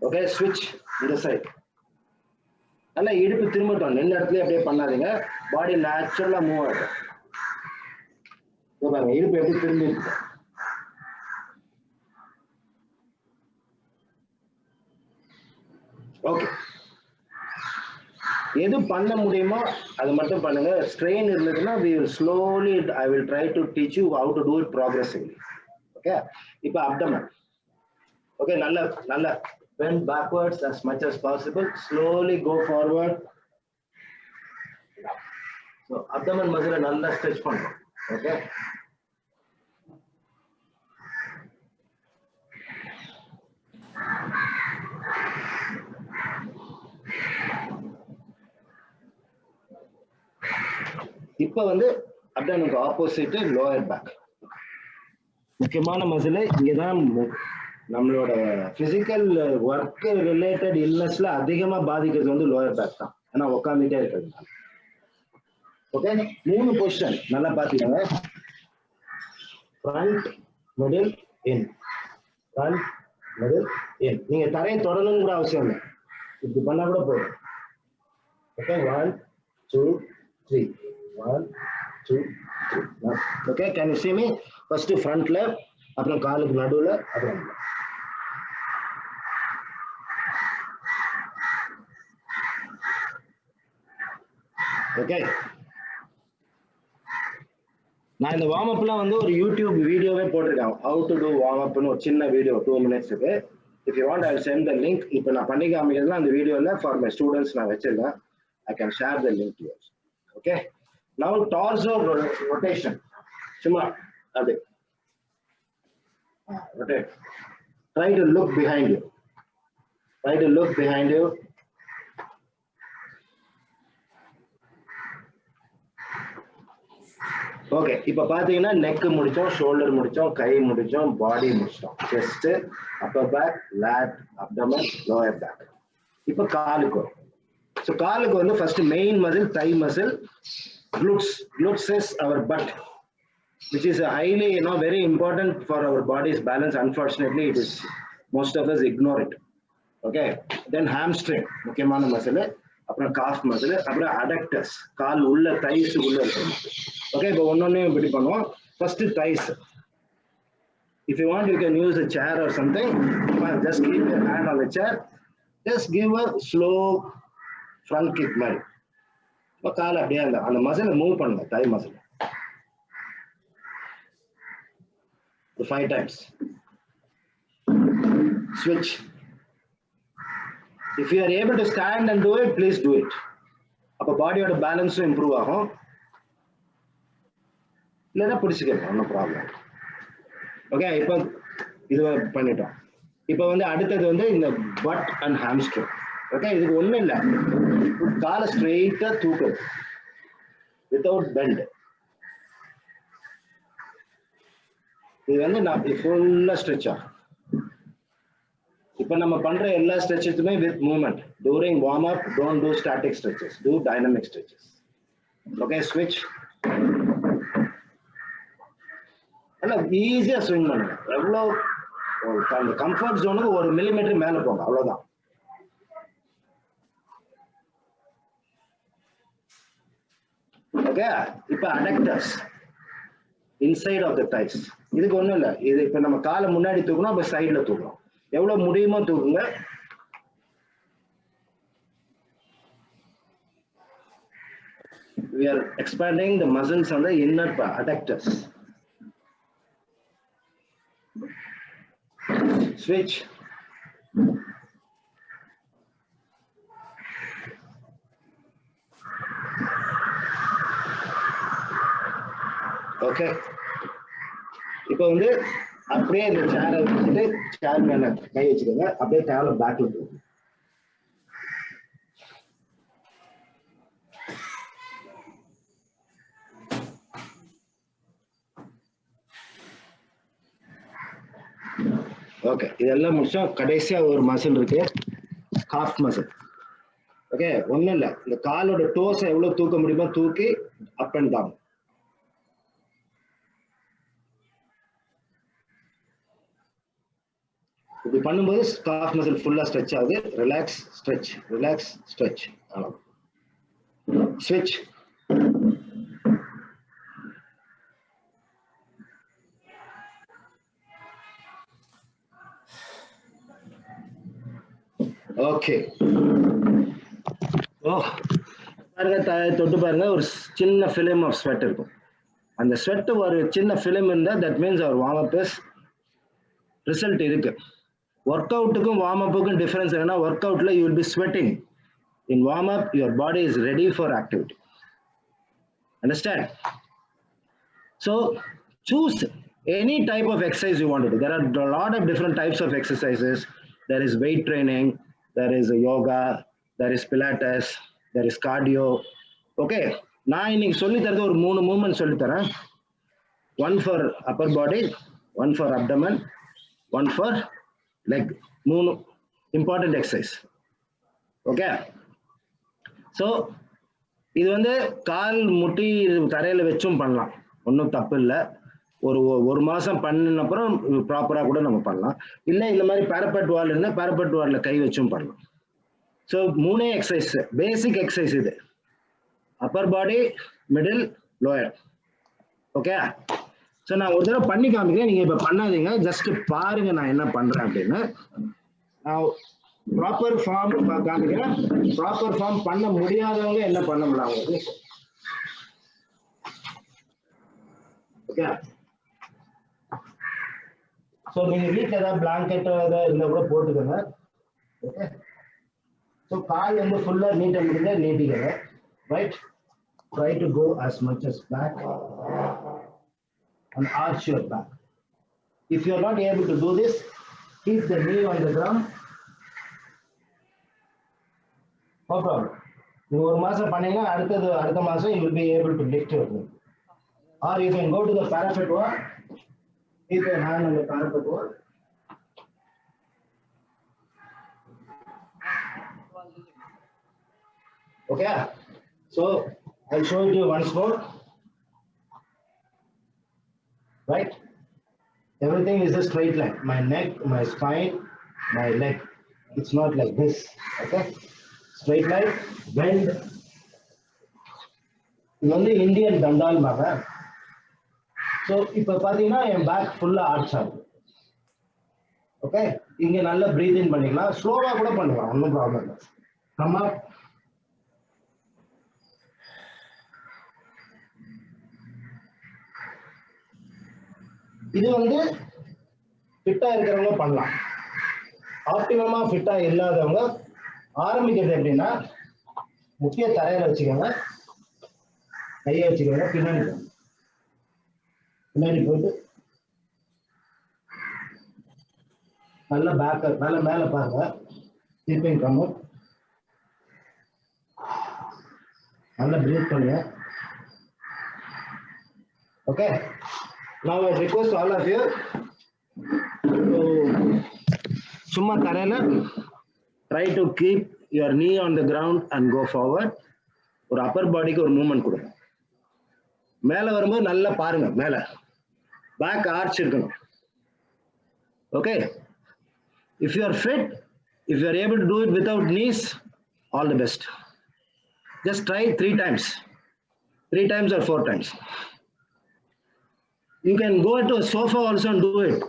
ஓகே, ஸ்விட்ச் இந்த சைடு. நல்லா இடுப்பு திரும்பட்டும், நின்ன இடத்துல அப்படியே பண்ணாதீங்க, பாடி நேச்சுரலா மூவ் ஆகும். பாருங்க இடுப்பு எப்படி திரும்பி இருக்கு. ஓகே, எது பண்ண முடியுமோ அது மட்டும் பண்ணுங்க. ஸ்ட்ரெயின் இருந்ததுன்னா we will slowly, I will try to teach you how to do it progressively. Okay, இப்போ அப்டமன். ஓகே, நல்ல bend backwards as much as possible, slowly go forward. So abdomen muscle நல்லா stretch பண்ணுங்க. ஓகே, இப்போ வந்து அப்டமனுக்கு ஆப்போசிட் லோயர் பேக். முக்கியமான மசில் இங்கதான் நம்மளோட பிசிக்கல் ஒர்க் ரிலேட்டட் இல்னஸ்ல அதிகமா பாதிக்கிறது வந்து லோயர் பேக் தான், ஏன்னா உட்காந்துட்டே இருக்கிறதுனால. ஓகே, 3 பொசிஷன் நல்லா பாத்துக்கோங்க. ஃப்ரண்ட், மிடில், இன். ஃப்ரண்ட், மிடில், இன். நீங்க தரையை தொடணும்னு கூட அவசியம் இல்லை, இப்படி பண்ணா கூட போதும். Okay, 1 2 3. 1 2 3. Okay, can you see me? First ஃப்ரண்ட்ல, அப்புறம் காலுக்கு நடுவுல, அப்புறம் ஓகே. நான் இந்த வார்ம் அப்லாம் வந்து ஒரு யூடியூப் வீடியோவே போட்டிருக்கேன், ஹவு டு டூ வார்ம் அப்னு ஒரு சின்ன வீடியோ 2 மினிட்ஸ்க்கு. If you want I will send the link. இப்போ நான் பண்ணி காமிக்கிறதுலாம் அந்த வீடியோல ஃபார் மை ஸ்டூடெண்ட்ஸ் நான் வச்சிருக்கேன். I can share the link to you. Okay, now torso rotation. சும்மா அப்படி rotate. Try to look behind you. Try to look behind you. Okay, இப்போ பாத்தீங்கன்னா நெக் முடிச்சோம், ஷோல்டர் முடிச்சோம், கை முடிச்சோம், பாடி முடிச்சோம். Chest, upper back, lat, abdomen, lower back. இப்போ காலுக்கு. ஸோ காலுக்கு வந்து first main muscle thigh muscle, glutes. Glutes is our butt, which is a highly, very important for our body's balance. Unfortunately, it is most of us ignore it. Okay, then hamstring, முக்கியமான மசில். அப்புறம் காஃப் மசில், அப்புறம் adductors, கால் உள்ள, தைஸ் உள்ள இருக்கிற மசில். ஓகே, இப்போ ஒன்னொன்னையும் இப்படி பண்ணுவோம். First தைஸ். If you want, you can use a chair or something. Just keep your hand on the chair. Just give a slow front kick மாதிரி. இப்போ கால் அப்படியே அந்த மசிலை மூவ் பண்ணுங்க, தை muscle. 5 times. Switch. If you are able to stand and do it, please do it. அப்ப பாடியோட பேலன்ஸும் இம்ப்ரூவ் ஆகும். இல்லைன்னா பிடிச்சிக்கலாம், no problem. ஓகே, இப்போ இது பண்ணிட்டோம். இப்போ வந்து அடுத்தது வந்து இந்த பட் அண்ட் ஹாம்ஸ்ட்ரிங். ஓகே, இதுக்கு ஒண்ணும் இல்லை, காலை ஸ்ட்ரெயிட்டா தூக்கு வித்தவுட் பெண்ட். இது வந்து நான் ஃபுல்லா ஸ்ட்ரெச் ஆகும். இப்போ நம்ம பண்ற எல்லா ஸ்ட்ரெச்சஸுமே with movement. During warm up don't do static stretches, do dynamic stretches. Okay, ஸ்விட்ச். நல்லா ஈஸியா ஸ்விங் பண்ணுங்க. எவ்வளோ அந்த கம்ஃபர்ட் ஜோனுக்கு 1 மில்லிமீட்டர் மேல போங்க, அவ்வளவுதான். ஓகே, இப்போ அடக்டர்ஸ். inside of the thighs. இதுக்கு ஒண்ணும் இல்ல, இது இப்ப நம்ம காலை முன்னாடி தூக்கணும், அப்ப சைடுல தூக்கணும். எவ்வளவு முடியுமோ தூக்குங்க. We are expanding the muscles on the inner adductors. Switch. Okay. இப்போ வந்து அப்படியே இந்த சேரை வச்சுட்டு சேர் மேல கை வச்சுக்கோங்க, அப்படியே டேவல பேக்ல போகும். ஓகே, இதெல்லாம் முடிச்சோம். கடைசியா ஒரு மசில் இருக்கு, காஃப் மசில். ஓகே, ஒண்ணும் இல்ல, இந்த காலோட டோஸை எவ்வளவு தூக்க முடியுமோ தூக்கி அப் அண்ட் டவுன். இப்படி பண்ணும்போது காஃப் மசில் ஃபுல்லா ஸ்ட்ரெச் ஆகுது. Relax, stretch, relax, stretch. ஸ்விட்ச். ஓகே, பாருங்க, தொட்டு பாருங்க, ஒரு சின்ன ஃபிலிம் ஆஃப் ஸ்வெட் இருக்கும். அந்த ஸ்வெட் ஒரு சின்ன ஃபிலிம் இருந்தா that means our warm up result இருக்கு. ஒர்க் அவுட்டுக்கும் வார்ம் அப்புக்கும் டிஃபரன்ஸ் என்னன்னா, ஒர்க் அவுட்ல you will be sweating. In warm up your body is ready for activity. Understand? So choose any type of exercise you want to do. There are a lot of different types of exercises. There is weight training, there is yoga, there is pilates, there is cardio. Okay, நான் இன்னைக்கு சொல்லி தரது ஒரு 3 மூவ்மெண்ட் சொல்லி தரேன். One for upper body, one for abdomen, one for leg. 3 important exercise. Okay, so இது வந்து கால் முட்டி தரையில வச்சும் பண்ணலாம், ஒன்றும் தப்பு இல்லை. ஒரு மாசம் பண்ணின அப்புறம் ப்ராப்பரா கூட நம்ம பண்ணலாம். இல்ல இந்த மாதிரி பேரபெட் வால் இருந்தா பேரபெட் வால்ல கை வச்சும் பண்ணலாம். ஸோ 3 எக்ஸசைஸ், பேசிக் எக்ஸசைஸ் இது. அப்பர் பாடி, மிடில், லோயர். ஓகே, ஸோ நான் ஒரு தடவை பண்ணி காமிக்கிறேன், நீங்க இப்ப பண்ணாதீங்க, ஜஸ்ட் பாருங்க நான் என்ன பண்றேன் அப்படின்னு. நான் ப்ராப்பர் ஃபார்ம் காமிக்கிறேன். ப்ராப்பர் ஃபார்ம் பண்ண முடியாதவங்க என்ன பண்ண முடியல அவங்களுக்கு. ஓகே, ஸோ நீங்க வீட்டில் ஏதாவது பிளாங்கெட்டோ ஏதாவது இருந்தால் கூட போட்டுக்கோங்க. ஓகே, ஸோ கால் வந்து ஃபுல்லா நீட்ட முடிஞ்சா நீட்டிக்கங்க. Right, try to go as much as back and arch your back. If you are not able to do this, keep the knee on the ground. No problem. நீங்க ஒரு மாசம் பண்ணீங்கன்னா அடுத்த மாசம் you will be able to lift your knee. Or you can go to the parapet wall. Keep your hand on the parapet wall. Okay, so I'll show it to you once more. Right, everything is a straight line. My neck, my spine, my leg. It's not like this. Okay, straight line, bend. இது வந்து இந்தியன் தண்டால் மாங்க. ஸோ இப்போ பார்த்தீங்கன்னா என் பேக் ஃபுல்லாக ஆர்ச் ஆகுது. ஓகே, இங்கே நல்லா பிரீத் இன் பண்ணிக்கலாம், ஸ்லோவாக கூட பண்ணலாம், ஒன்றும் ப்ராப்ளம் இல்லை. கம் அப், இது வந்து ஃபிட்டா இருக்கிறவங்க பண்ணலாம். ஆப்டிமமா ஃபிட்டா இல்லாதவங்க ஆரம்பிக்கிறது எப்படின்னா, முக்கிய தரையில வச்சுக்கோங்க, கையை வச்சுக்கோங்க, பின்னாடி போயிட்டு நல்ல பேக், நல்ல மேல பாருங்க, திருப்பியும் கம்மு, நல்லா பிரீத் பண்ணுங்க. Okay, now I request all of you to சும்மா தரையில try to keep your knee on the ground and go forward. ஒரு அப்பர் பாடிக்கு ஒரு மூவ்மெண்ட் கொடுங்க. மேல வரும்போது நல்லா பாருங்க, மேல பேக் ஆர்ச் இருக்கணும். Okay, if you are fit, if you are able to do it without knees, all the best. Just try 3 times or 4 times. You can go to a sofa also and do it.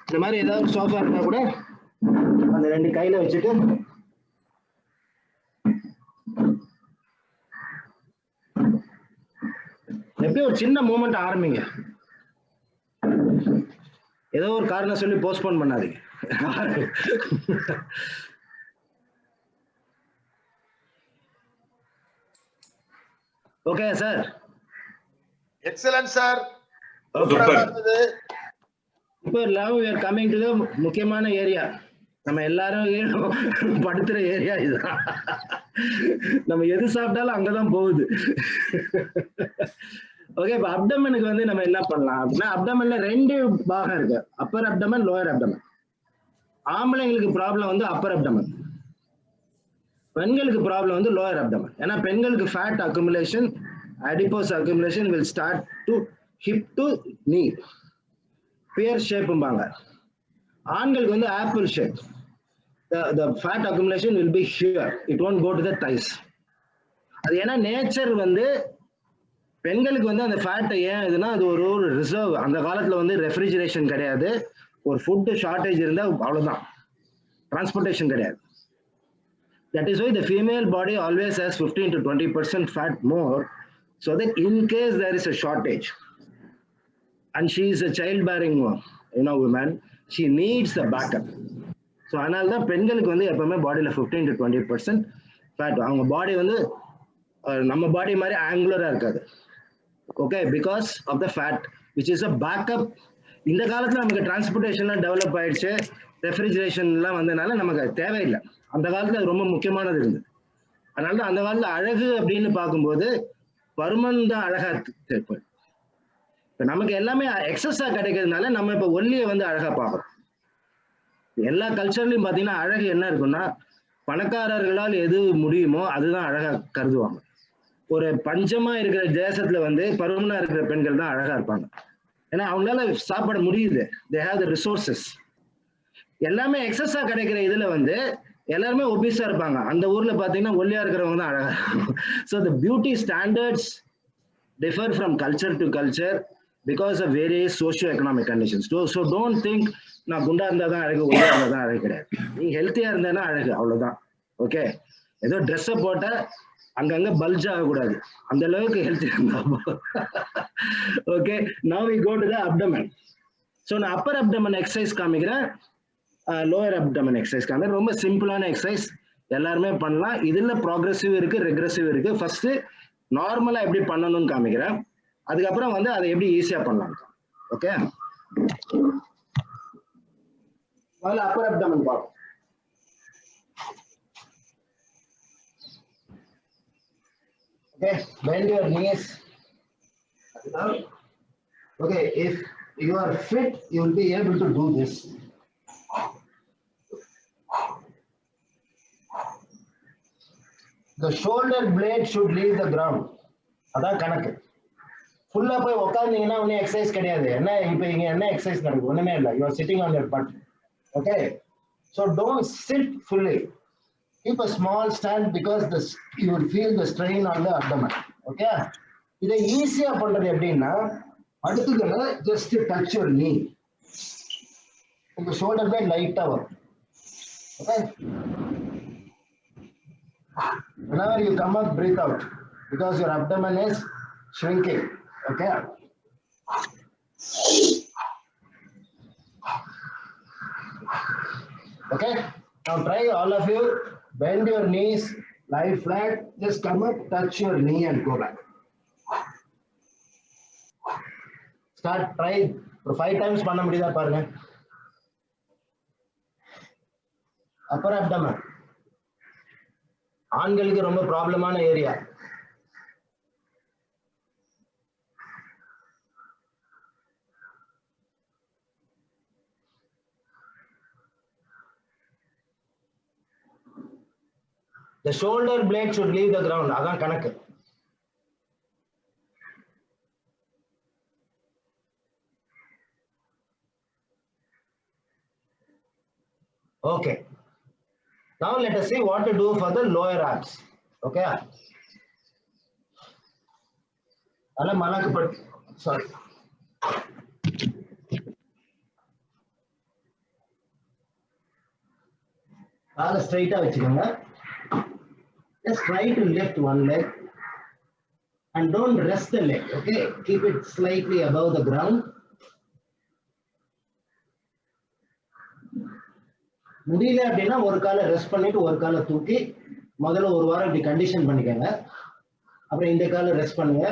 இந்த மாதிரி ஏதாவது சோஃபா இருந்தா கூட அந்த ரெண்டு கையில வச்சுட்டு எப்பயும் ஒரு சின்ன மூமெண்ட் ஆரம்பிங்க. ஏதோ ஒரு காரணம் சொல்லி போஸ்ட்போன் பண்ணாதீங்க. Okay sir. Excellent sir. இப்போ now we are coming to the முக்கியமான ஏரியா. நம்ம எல்லாரும் படுத்துற ஏரியா இதுதான். நம்ம எது சாப்பிட்டாலும் அங்கதான் போகுது. ஓகே, இப்போ அப்டமனுக்கு வந்து நம்ம என்ன பண்ணலாம் அப்படின்னா, அப்டமன்ல ரெண்டு பாகம் இருக்கு, அப்பர் அப்டமன், லோயர் அப்டமன். ஆம்பளைங்களுக்கு ப்ராப்ளம் வந்து அப்பர் அப்டமன், பெண்களுக்கு ப்ராப்ளம் வந்து லோயர் அப்டமன். ஏன்னா பெண்களுக்கு fat accumulation, adipose accumulation will start to hip to knee, pear ஷேப்பும்பாங்க. ஆண்களுக்கு வந்து apple shape. The fat accumulation will be here, it won't go to the thighs. அது ஏன்னா நேச்சர் வந்து பெண்களுக்கு வந்து அந்த ஃபேட் ஏன் இதுனா அது ஒரு ரிசர்வ். அந்த காலத்துல வந்து ரெஃப்ரிஜரேஷன் கிடையாது, ஒரு ஃபுட் ஷார்டேஜ் இருந்தா அவ்வளவுதான், டிரான்ஸ்போர்டேஷன் கிடையாது. That is why the female body always has 15 to 20% fat more, so that in case there is a shortage and she is a childbearing woman, she needs the backup. So அதனால தான் பெண்களுக்கு வந்து எப்பவுமே பாடியில் 15 to 20% ஃபேட். அவங்க பாடி வந்து நம்ம பாடி மாதிரி ஆங்குலராக இருக்காது. Okay, because of the fat which is a backup. இந்த காலத்தில் நமக்கு டிரான்ஸ்போர்டேஷன்லாம் டெவலப் ஆயிடுச்சு, ரெஃப்ரிஜரேஷன்லாம் வந்ததுனால நமக்கு அது தேவையில்லை. அந்த காலத்தில் அது ரொம்ப முக்கியமானது இருந்தது. அதனால தான் அந்த காலத்தில் அழகு அப்படின்னு பார்க்கும்போது பருமன் தான் அழகாக இருப்பேன். இப்போ நமக்கு எல்லாமே எக்ஸஸாக கிடைக்கிறதுனால நம்ம இப்போ ஒல்லியை வந்து அழகாக பார்க்குறோம். எல்லா கல்ச்சர்லயும் பாத்தீங்கன்னா அழகு என்ன இருக்குன்னா, பணக்காரர்களால் எது முடியுமோ அதுதான் அழகா கருதுவாங்க. ஒரு பஞ்சமா இருக்கிற தேசத்துல வந்து பருமனா இருக்கிற பெண்கள் தான் அழகா இருப்பாங்க. ஏன்னா அவங்களால சாப்பிட முடியுது, they have the resources. எல்லாமே எக்ஸஸா கிடைக்கிற இதுல வந்து எல்லாருமே ஒபிஸா இருப்பாங்க. அந்த ஊர்ல பாத்தீங்கன்னா ஒல்லியா இருக்கிறவங்க தான் அழகா. So the beauty standards differ from culture to culture because of various socio-economic conditions. So don't think நான் குண்டா இருந்தா தான் அழகு, ஒல்லியா இருந்தா தான் அழகு கிடையாது. நீ ஹெல்த்தியா இருந்தேன்னா அழகு, அவ்வளவுதான். ஓகே, ஏதோ ட்ரெஸ்ஸை போட்ட அங்கங்க பல்ஜ் ஆகக்கூடாது, அந்த அளவுக்கு ஹெல்த்தியா இருந்தா. Okay, now we go to the abdomen. So நான் அப்பர் அப்டமன் எக்ஸசைஸ் காமிக்கிறேன், லோயர் அப்டமன் எக்ஸசைஸ் காமிக்கிறேன். ரொம்ப சிம்பிளான எக்ஸசைஸ், எல்லாருமே பண்ணலாம். இதுல ப்ராக்ரெசிவ் இருக்கு, ரெக்ரெசிவ் இருக்கு. ஃபர்ஸ்ட் நார்மலா எப்படி பண்ணணும்னு காமிக்கிறேன், அதுக்கப்புறம் வந்து அதை எப்படி ஈஸியா பண்ணலாம். ஓகே, முதல்ல அப்பர் அப்டமன் பார்ப்போம். Okay, bend your knees. Okay, if you are fit, you will be able to do this. The shoulder blade should leave the ground. அதான் கணக்கு. ஃபுல்லா போய் உட்கார்ந்தீங்கன்னா ஒன்னும் எக்ஸசைஸ் கிடையாது. என்ன இப்போ இங்க என்ன எக்ஸசைஸ் நடக்கும்? ஒண்ணுமே இல்லை. You are sitting on your butt. Okay, so don't sit fully. Keep a small stand because you will feel the strain on the abdomen. Okay, இதை ஈஸியா பண்றது எப்படின்னா, அடுத்துக்கல just touch your knee. உங்க shoulder blade லைட்டா வரும். Okay, whenever you come up, breathe out because your abdomen is shrinking. Okay, okay, now try, all of you, bend your knees, lie flat, just come up, touch your knee and go back. Start, try 5 times பண்ண முடியுதா பாருங்க. அப்பர் அப்டமன் ஆண்களுக்கு ரொம்ப ப்ராப்ளமான area. The shoulder blade should leave the ground. அதான் கணக்கு. Okay, now let us see what to do for the lower abs. Okay, அதெல்லாம் மலக்கு sorry, காலை ஸ்ட்ரைட்டா வச்சுக்கோங்க. Just try to lift one leg and don't rest the leg. Okay, keep it slightly above the ground. முடியல அப்படின்னா ஒரு காலை ரெஸ்ட் பண்ணிட்டு ஒரு காலை தூக்கி முதல்ல ஒரு வாரம் இப்படி கண்டிஷன் பண்ணிக்கோங்க. அப்புறம் இந்த காலை ரெஸ்ட் பண்ணுங்க.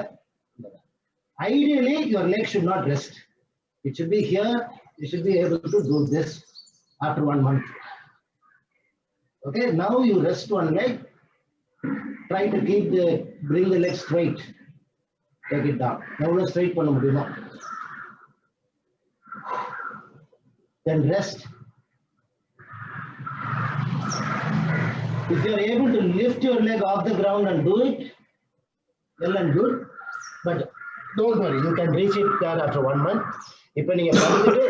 Ideally, your leg should not rest. It should be here. You should be able to do this after 1 month. Okay, now you rest one leg. Try to bring the leg straight. Take it down. Now straight பண்ண முடியுமா? Then rest. If you are able to lift your leg off the ground and do it, well and good. But don't worry, you can reach it there after 1 month. இப்போ நீங்க பண்ணிட்டு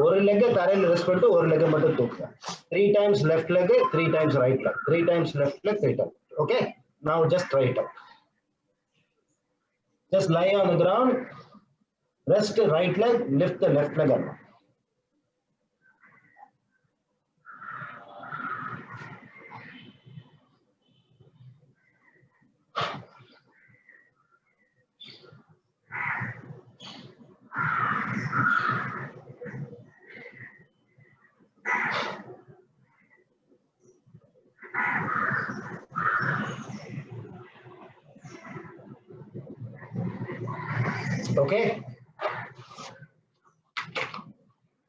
ஒரு லெக்கை தரையில் ரெஸ்ட் பண்ணிட்டு ஒரு லெக்கை மட்டும் தூக்குங்க. 3 times left leg, 3 times right leg, 3 times left leg, 3 times. Okay, now just try it out. Just lie on the ground, rest the right leg, lift the left leg up. Okay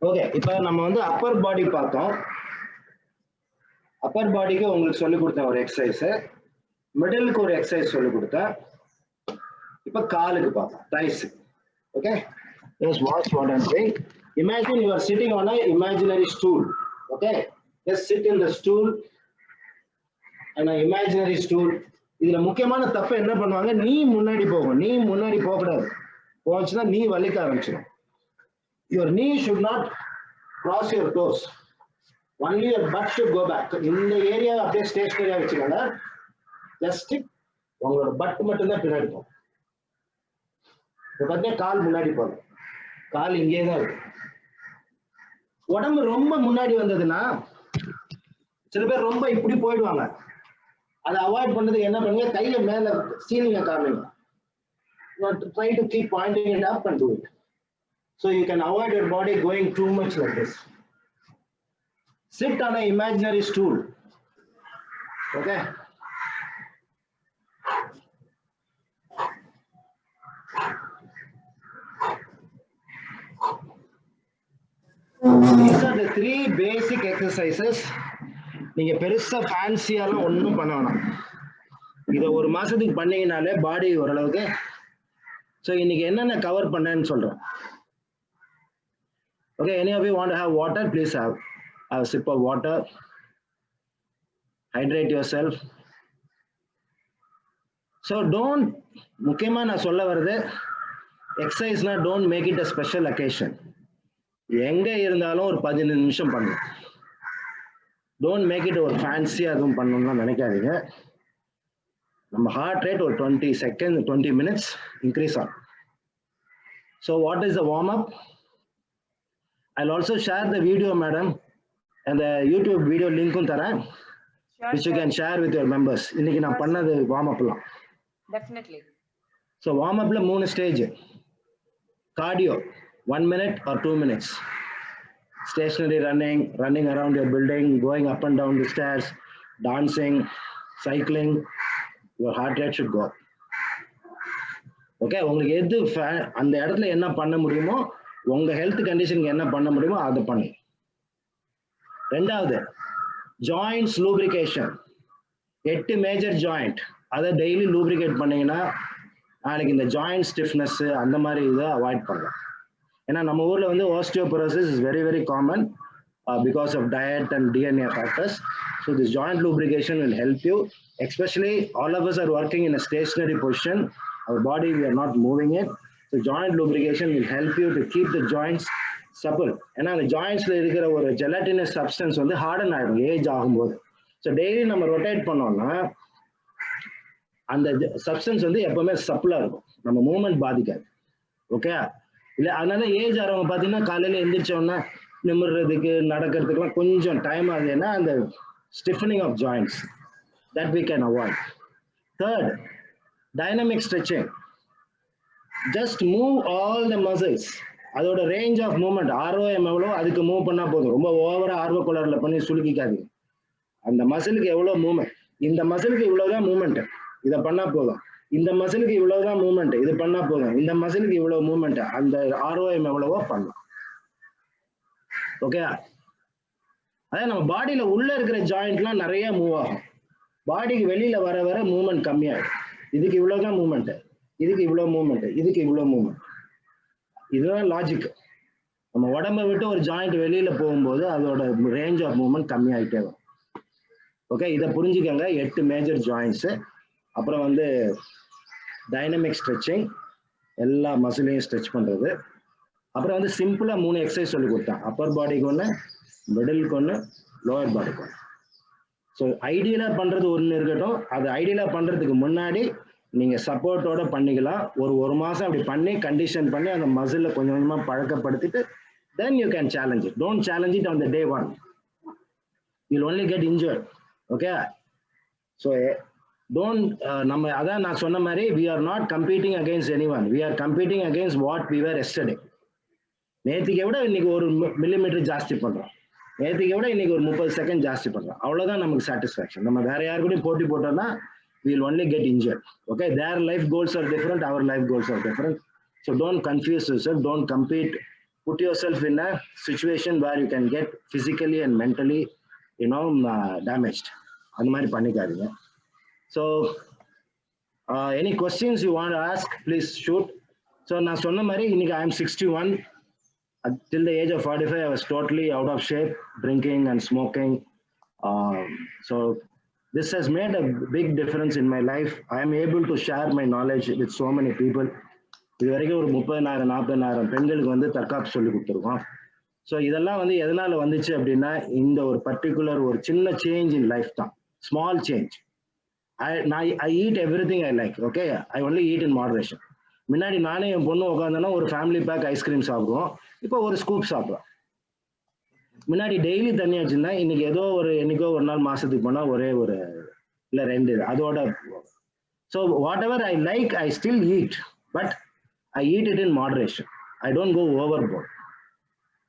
okay இப்போ நம்ம வந்து அப்பர் பாடி பார்த்தோம். அப்பர் பாடிக்கு உங்களுக்கு சொல்லி கொடுத்தேன் ஒரு எக்ஸசைஸ், மிடிலுக்கு ஒரு எக்ஸசைஸ் சொல்லி கொடுத்தேன். இப்போ காலுக்கு பார்த்தோம், thighs. Okay, just watch what I'm saying. Imagine you are sitting on an imaginary stool. Okay, just sit in the stool, an imaginary stool. இதுல முக்கியமான தப்பு என்ன பண்ணுவாங்க, நீ முன்னாடி போகும், நீ முன்னாடி போக கூடாது. போச்சுன்னா நீ வலிக்க ஆரம்பிச்சிடும். Your knee should not cross your toes. Only your butt should go back. இந்த ஏரியா அப்படியே ஸ்டேஷனரியா வச்சுக்கோங்க. ஜஸ்ட் உங்களோட பட் மட்டும் தான் பின்னாடி போகும். இப்போ பார்த்தீங்கன்னா கால் முன்னாடி போகும், கால் இங்கே தான் இருக்கு. உடம்பு ரொம்ப முன்னாடி வந்ததுன்னா சில பேர் ரொம்ப இப்படி போயிடுவாங்க. அதை அவாய்ட் பண்ணதுக்கு என்ன பண்ணுங்க, கையை மேல சீலிங்க காமிங்க. Try to keep pointing it up and do it. So you can avoid your body going too much like this. Sit on an imaginary stool. Okay. These are the 3 basic exercises. நீங்க பெருசா ஃபேன்சியாலாம் ஒன்றும் பண்ண வேணாம். இதை ஒரு மாசத்துக்கு பண்ணீங்கனாலே பாடி ஓரளவுக்கு. ஸோ இன்னைக்கு என்னென்ன கவர் பண்ணேன்னு சொல்றேன். Okay, any of you want to have water, please have a sip of water. Hydrate yourself. So don't, முக்கியமா நான் சொல்ல வருது, எக்ஸசைஸ்னா don't make it a special occasion. எங்க இருந்தாலும் ஒரு 15 நிமிஷம் பண்ணுங்க. Don't make it ஒரு ஃபேன்சியா எதுவும் பண்ணணும்னு நினைக்காதீங்க. நம்ம ஹார்ட் ரேட் ஒரு 20 minutes increase on. So what is the warm up? I'll also share the video, madam, and the YouTube video link taran, which you can share with your members. Inniki na pannadhu warm up la. Definitely. So warm up la 3 stage. Cardio 1 minute or 2 minutes. Stationary running around your building, going up and down the stairs, dancing, cycling. Your heart rate should go up. Okay, உங்களுக்கு எது அந்த இடத்துல என்ன பண்ண முடியுமோ, உங்க ஹெல்த் கண்டிஷனுக்கு என்ன பண்ண முடியுமோ அதை பண்ணு. ரெண்டாவது, ஜாயிண்ட்ஸ் லூப்ரிகேஷன். 8 மேஜர் ஜாயிண்ட், அதை டெய்லி லூப்ரிகேட் பண்ணீங்கன்னா நாளைக்கு இந்த ஜாயிண்ட் ஸ்டிஃப்னஸ் அந்த மாதிரி இதை அவாய்ட் பண்ணலாம். ஏன்னா நம்ம ஊர்ல வந்து osteoporosis is very very common because of diet and DNA factors. So this joint lubrication will help you, especially all of us are working in a stationary position. Our body, we are not moving it. So joint lubrication will help you to keep the joints supple. ஏன்னா அந்த ஜாயிண்ட்ஸ்ல இருக்கிற ஒரு gelatinous substance வந்து harden ஆயிடும் ஏஜ் ஆகும்போது. ஸோ டெய்லி நம்ம ரொட்டேட் பண்ணோம்னா அந்த சப்ஸ்டன்ஸ் வந்து எப்பவுமே சப்பிளா இருக்கும், நம்ம மூவ்மெண்ட் பாதிக்காது. ஓகே, இல்லை அதனால ஏஜ் ஆகிறவங்க பார்த்தீங்கன்னா காலையில எந்திரிச்சோன்னா நிமிடுறதுக்கு நடக்கிறதுக்குலாம் கொஞ்சம் டைம் ஆகுதுன்னா அந்த stiffening of joints that we can avoid. Third, dynamic stretching. Just move all the muscles. அதோட ரேஞ்ச் ஆஃப் மூவ்மெண்ட் ஆர்ஓஎம் எவ்வளோ அதுக்கு மூவ் பண்ணா போதும். ரொம்ப ஓவரா ஆர்வ கோளாறுல பண்ணி சுலுக்கிக்காதீங்க. அந்த மசிலுக்கு எவ்வளவு மூவ்மெண்ட், இந்த மசிலுக்கு இவ்வளவுதான் மூவ்மெண்ட், இதை பண்ணா போதும். இந்த மசிலுக்கு இவ்வளவுதான் மூவ்மெண்ட், இது பண்ணா போதும். இந்த மசிலுக்கு இவ்வளவு மூவ்மெண்ட், அந்த ஆர்ஓஎம் எவ்வளவோ பண்ணலாம். ஓகே, அதான் நம்ம பாடியில உள்ள இருக்கிற ஜாயிண்ட்லாம் நிறைய மூவ் ஆகும். பாடிக்கு வெளியில வர வர மூவ்மெண்ட் கம்மியாகும். இதுக்கு இவ்வளவுதான் மூவ்மெண்ட், இதுக்கு இவ்வளவு மூவ்மெண்ட், இதுக்கு இவ்வளவு மூவ்மெண்ட். இதுதான் லாஜிக். நம்ம உடம்பை விட்டு ஒரு ஜாயிண்ட் வெளியில போகும்போது அதோட ரேஞ்ச் ஆஃப் மூவ்மெண்ட் கம்மியாயிட்டே வரும். ஓகே, இதை புரிஞ்சுக்கங்க. 8 மேஜர் ஜாயிண்ட்ஸ். அப்புறம் வந்து டைனமிக் ஸ்ட்ரெச்சிங், எல்லா மசிலையும் ஸ்ட்ரெச் பண்றது. அப்புறம் வந்து சிம்பிளா 3 எக்ஸசைஸ் சொல்லி கொடுத்தேன். அப்பர் பாடிக்கு ஒன்று, மிடிலுக்கு ஒன்று, லோவர் பாடிக்கு ஒன்று. ஸோ ஐடியலா பண்றது ஒன்று இருக்கட்டும். அது ஐடியலா பண்றதுக்கு முன்னாடி நீங்க சப்போர்ட்டோட பண்ணிக்கலாம். ஒரு மாசம் அப்படி பண்ணி கண்டிஷன் பண்ணி அந்த மசில கொஞ்சம் கொஞ்சமா பழக்கப்படுத்திட்டு then you can challenge it. Don't challenge it on the day one. You'll only get injured. Okay, so don't நம்ம அதான் நான் சொன்ன மாதிரி we are not competing against anyone. We are competing against what we were yesterday. நேத்திக்கு விட இன்னைக்கு 1 மில்லிமீட்டர் ஜாஸ்தி பண்றோம், நேத்திக்கு விட இன்னைக்கு ஒரு 30 செகண்ட் ஜாஸ்தி பண்றோம். அவ்வளவுதான் நமக்கு சாட்டிஸ்ஃபேக்ஷன். நம்ம வேற யாரு கூடயும் போட்டி போட்டோம்னா we will only get injured. Okay, their life goals are different, our life goals are different. So don't confuse yourself, don't compete. Put yourself in a situation where you can get physically and mentally, damaged. அந்த மாதிரி பண்ணிக்காதீங்க. So any questions you want to ask, please shoot. So நான் சொன்ன மாதிரி இன்னைக்கு I am 61. Till the age of 45 I was totally out of shape, drinking and smoking. So this has made a big difference in my life. I am able to share my knowledge with so many people. இது வரைக்கும் ஒரு 30,000-40,000 பெண்களுக்கு வந்து தற்காப்பு சொல்லி கொடுத்துருக்கோம். ஸோ இதெல்லாம் வந்து எதனால வந்துச்சு அப்படின்னா இந்த ஒரு பர்டிகுலர் ஒரு சின்ன சேஞ்ச் இன் லைஃப் தான். Small change. I eat everything I like. Okay, I only eat in moderation. முன்னாடி நானே என் பொண்ணு உட்காந்தோன்னா ஒரு ஃபேமிலி பேக் ஐஸ்கிரீம் சாப்பிடுவோம், இப்போ ஒரு ஸ்கூப் சாப்பிடுவோம். முன்னாடி டெய்லி தண்ணி வச்சிருந்தா இன்னைக்கு ஏதோ என்னைக்கோ ஒரு நாள் மாசத்துக்கு போனா ஒரே ஒரு இல்ல 2 அதோட. So whatever I like I still eat, but I eat it in moderation. I don't go overboard.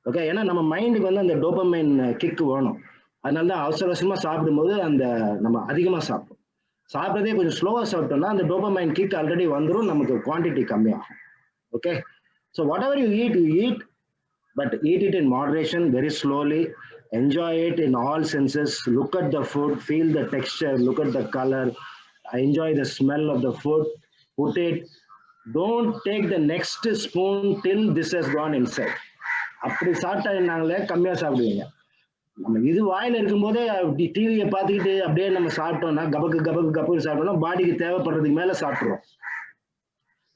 Okay, ஏன்னா நம்ம மைண்டுக்கு வந்து அந்த டோபமைன் கிக் வேணும். அதனால தான் அவசரமா சாப்பிடும்போது அந்த நம்ம அதிகமா சாப்பிடும். சாப்பிட்றதே கொஞ்சம் ஸ்லோவா சாப்பிட்டோம்னா அந்த டோபமைன் கிக் ஆல்ரெடி வந்துடும், நமக்கு குவான்டிட்டி கம்மியாகும். Okay, so what ever you eat, but eat it in moderation, very slowly. Enjoy it in all senses. Look at the food, feel the texture, look at the color, enjoy the smell of the food. Put it. Don't take the next spoon till this has gone inside. அப்படி சாப்பிட்டா நாங்களே கம்மியா சாப்பிடுவீங்க. நம்ம இது வாயில இருக்கும்போதே டிவியை பார்த்துக்கிட்டு அப்படியே நம்ம சாப்பிட்டோம்னா கபக்கு சாப்பிட்டோம்னா பாடிக்கு தேவைப்படுறதுக்கு மேல சாப்பிடுறோம்.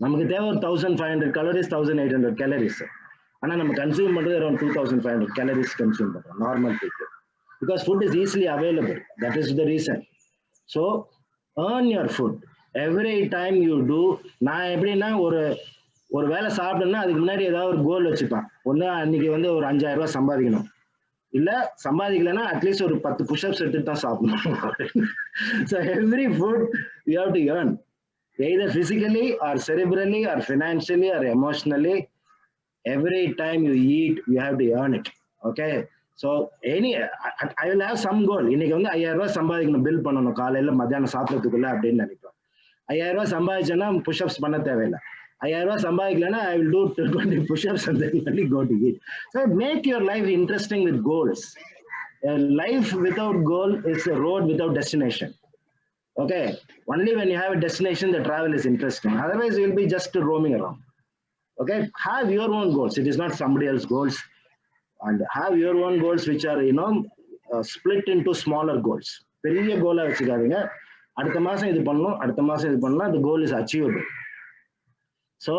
நமக்கு தேவை 1500 calories, 1800 calories. ஆனால் நம்ம கன்சியூம் பண்ணுறது அரௌண்ட் 2500 calories கன்சியூம் பண்ணுறோம் normal people. Because food is easily available. That is the reason. So earn your food every time you do. நான் எப்படின்னா ஒரு வேலை சாப்பிட்டேன்னா அதுக்கு முன்னாடி ஏதாவது ஒரு கோல் வச்சுப்பேன். ஒன்று அன்னைக்கு வந்து ஒரு 5000 ரூபாய் சம்பாதிக்கணும், இல்லை சம்பாதிக்கலைன்னா அட்லீஸ்ட் ஒரு 10 புஷ்அப்ஸ் எடுத்துட்டு தான் சாப்பிடணும். So every food you have to earn, either physically or cerebrally or financially or emotionally. Every time you eat, you have to earn it. Okay, so I will have some goal. இன்னைக்கு வந்து 5000 ரூபாய் சம்பாதிக்கணும், பில் பண்ணணும் காலையில மத்தியானம் சாப்பிட்றதுக்குள்ள அப்படின்னு நினைப்பேன். 5000 ரூபாய் சம்பாதிச்சேன்னா புஷ்அப்ஸ் பண்ண தேவையில்லை. 5000 ரூபாய் சம்பாதிக்கலன்னா I will do 20 push-ups and then only go to eat. So make your life interesting with goals. A life without goal is a road without destination. Okay, only when you have a destination the travel is interesting. Otherwise you will be just roaming around. Okay, have your own goals. It is not somebody else's goals. And have your own goals which are split into smaller goals. பெரிய கோலா வச்சுக்காதீங்க. அடுத்த மாசம் இது பண்ணணும், அடுத்த மாசம் இது பண்ணலாம். The goal is achievable. So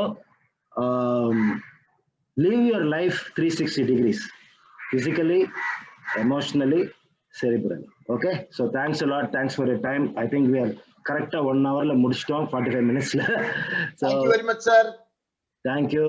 live your life 360 degrees, physically, emotionally, cerebrally. Okay, so thanks a lot. Thanks for your time. I think we are correct 1 hour la முடிச்சிட்டோம் 45 minutes la. So thank you very much sir. Thank you.